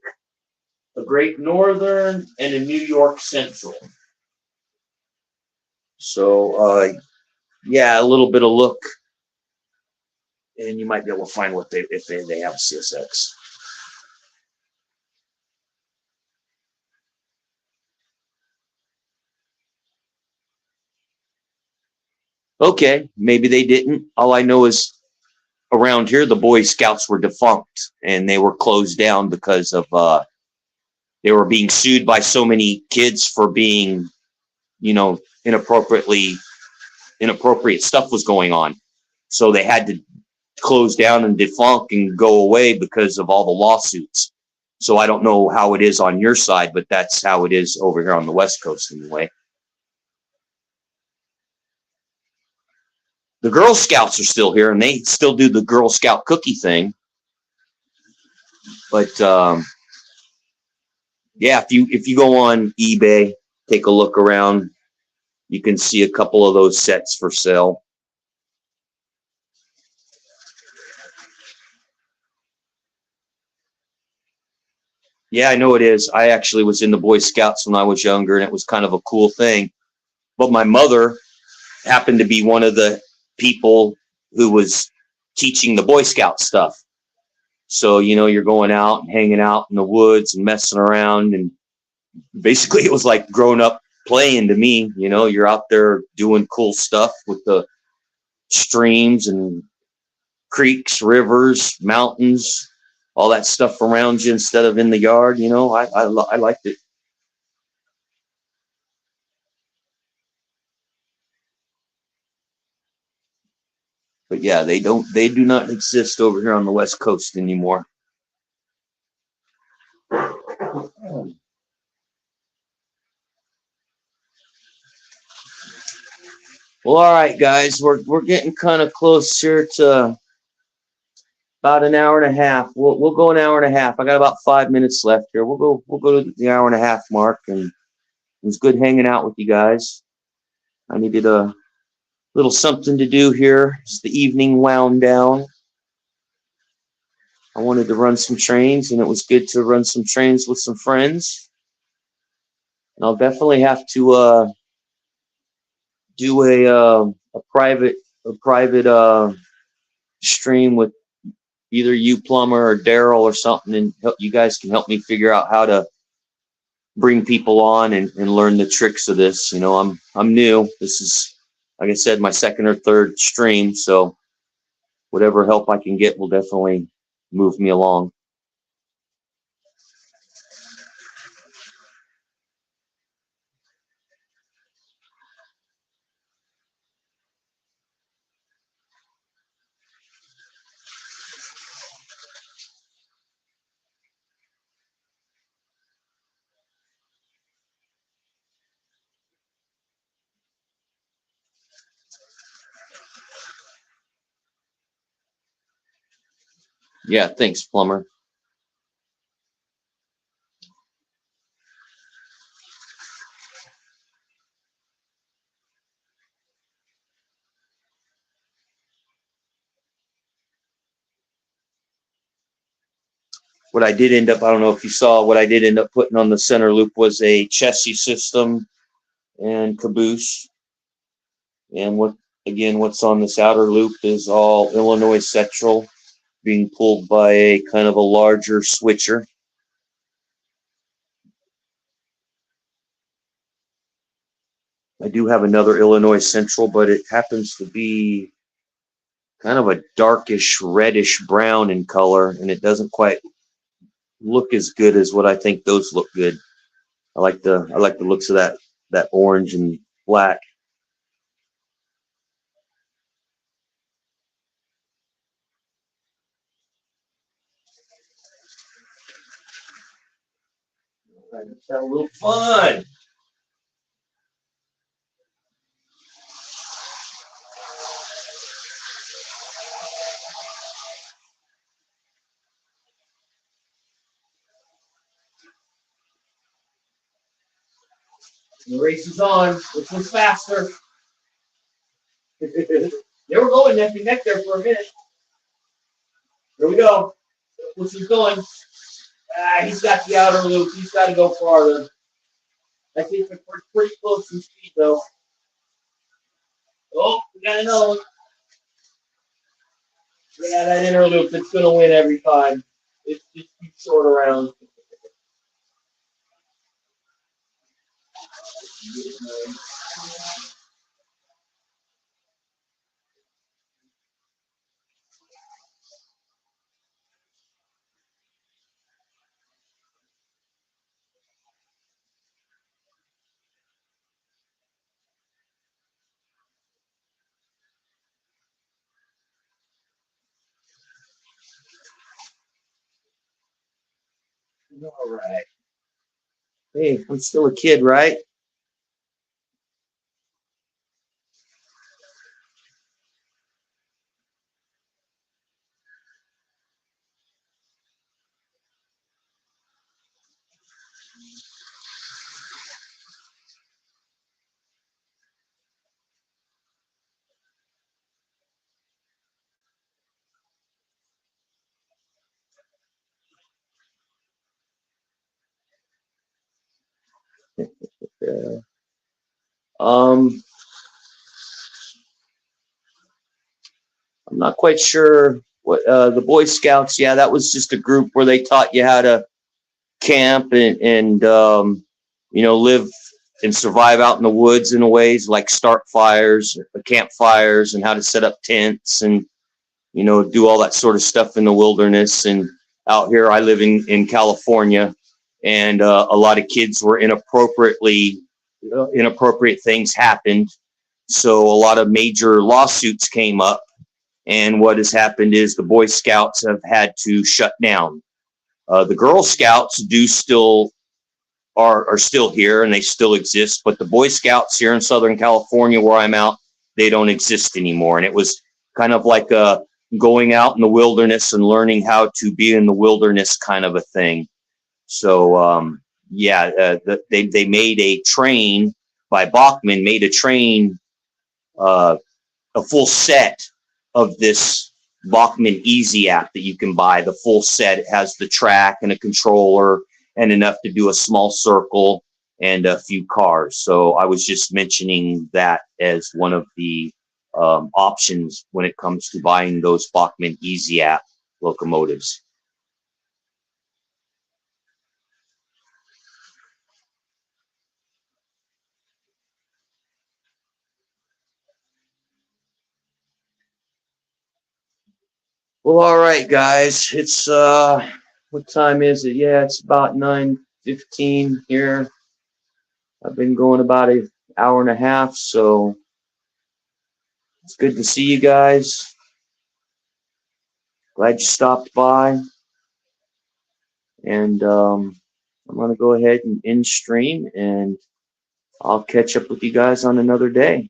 S2: a Great Northern, and a New York Central. So yeah, a little bit of look, and you might be able to find what if they have a CSX. Okay, maybe they didn't. All I know is around here, the Boy Scouts were defunct, and they were closed down because of they were being sued by so many kids for being, you know, inappropriate stuff was going on. So they had to close down and defunct and go away because of all the lawsuits. So I don't know how it is on your side, but that's how it is over here on the West Coast anyway. The Girl Scouts are still here, and they still do the Girl Scout cookie thing. But yeah, if you go on eBay, take a look around, you can see a couple of those sets for sale. Yeah, I know it is. I actually was in the Boy Scouts when I was younger, and it was kind of a cool thing. But my mother happened to be one of the people who was teaching the Boy Scout stuff. So, you know, you're going out and hanging out in the woods and messing around. And basically it was like growing up playing to me. You know, you're out there doing cool stuff with the streams and creeks, rivers, mountains, all that stuff around you instead of in the yard. You know, I liked it. But yeah, they do not exist over here on the West Coast anymore. Well, all right, guys, we're getting kind of close here to about an hour and a half. We'll go an hour and a half. I got about 5 minutes left here. We'll go to the hour and a half mark, and it was good hanging out with you guys. I needed a little something to do here as the evening wound down. I wanted to run some trains, and it was good to run some trains with some friends. And I'll definitely have to do a private stream with either you, Plumber, or Daryl or something, and you guys can help me figure out how to bring people on and learn the tricks of this. You know, I'm new. This is, like I said, my second or third stream, so whatever help I can get will definitely move me along. Yeah, thanks, Plumber. What I did end up, I don't know if you saw, what I did end up putting on the center loop was a chassis system and caboose. And what's on this outer loop is all Illinois Central being pulled by a kind of a larger switcher. I do have another Illinois Central, but it happens to be kind of a darkish reddish brown in color, and it doesn't quite look as good as what I think those look good. I like the looks of that orange and black. Let's have a little fun. The race is on. Which one's faster? They were going neck and neck there for a minute. Here we go. Which is going. He's got the outer loop. He's got to go farther. I think we're pretty close in speed, though. Oh, we got another one. Yeah, that inner loop, it's going to win every time. It's just too short around. All right. Hey, I'm still a kid, right? Yeah. I'm not quite sure what the Boy Scouts. Yeah, that was just a group where they taught you how to camp and live and survive out in the woods in ways like start fires, campfires, and how to set up tents and do all that sort of stuff in the wilderness. And out here, I live in California, and a lot of kids were inappropriate things happened. So a lot of major lawsuits came up. And what has happened is the Boy Scouts have had to shut down. The Girl Scouts do still are still here and they still exist, but the Boy Scouts here in Southern California, where I'm out, they don't exist anymore. And it was kind of like going out in the wilderness and learning how to be in the wilderness kind of a thing. So they made a train by Bachman made a train, a full set of this Bachman Easy app that you can buy. The full set, it has the track and a controller and enough to do a small circle and a few cars. So I was just mentioning that as one of the options when it comes to buying those Bachman Easy app locomotives. Well, all right, guys. It's what time is it? Yeah, it's about 9:15 here. I've been going about an hour and a half, so it's good to see you guys. Glad you stopped by. And I'm gonna go ahead and end stream, and I'll catch up with you guys on another day.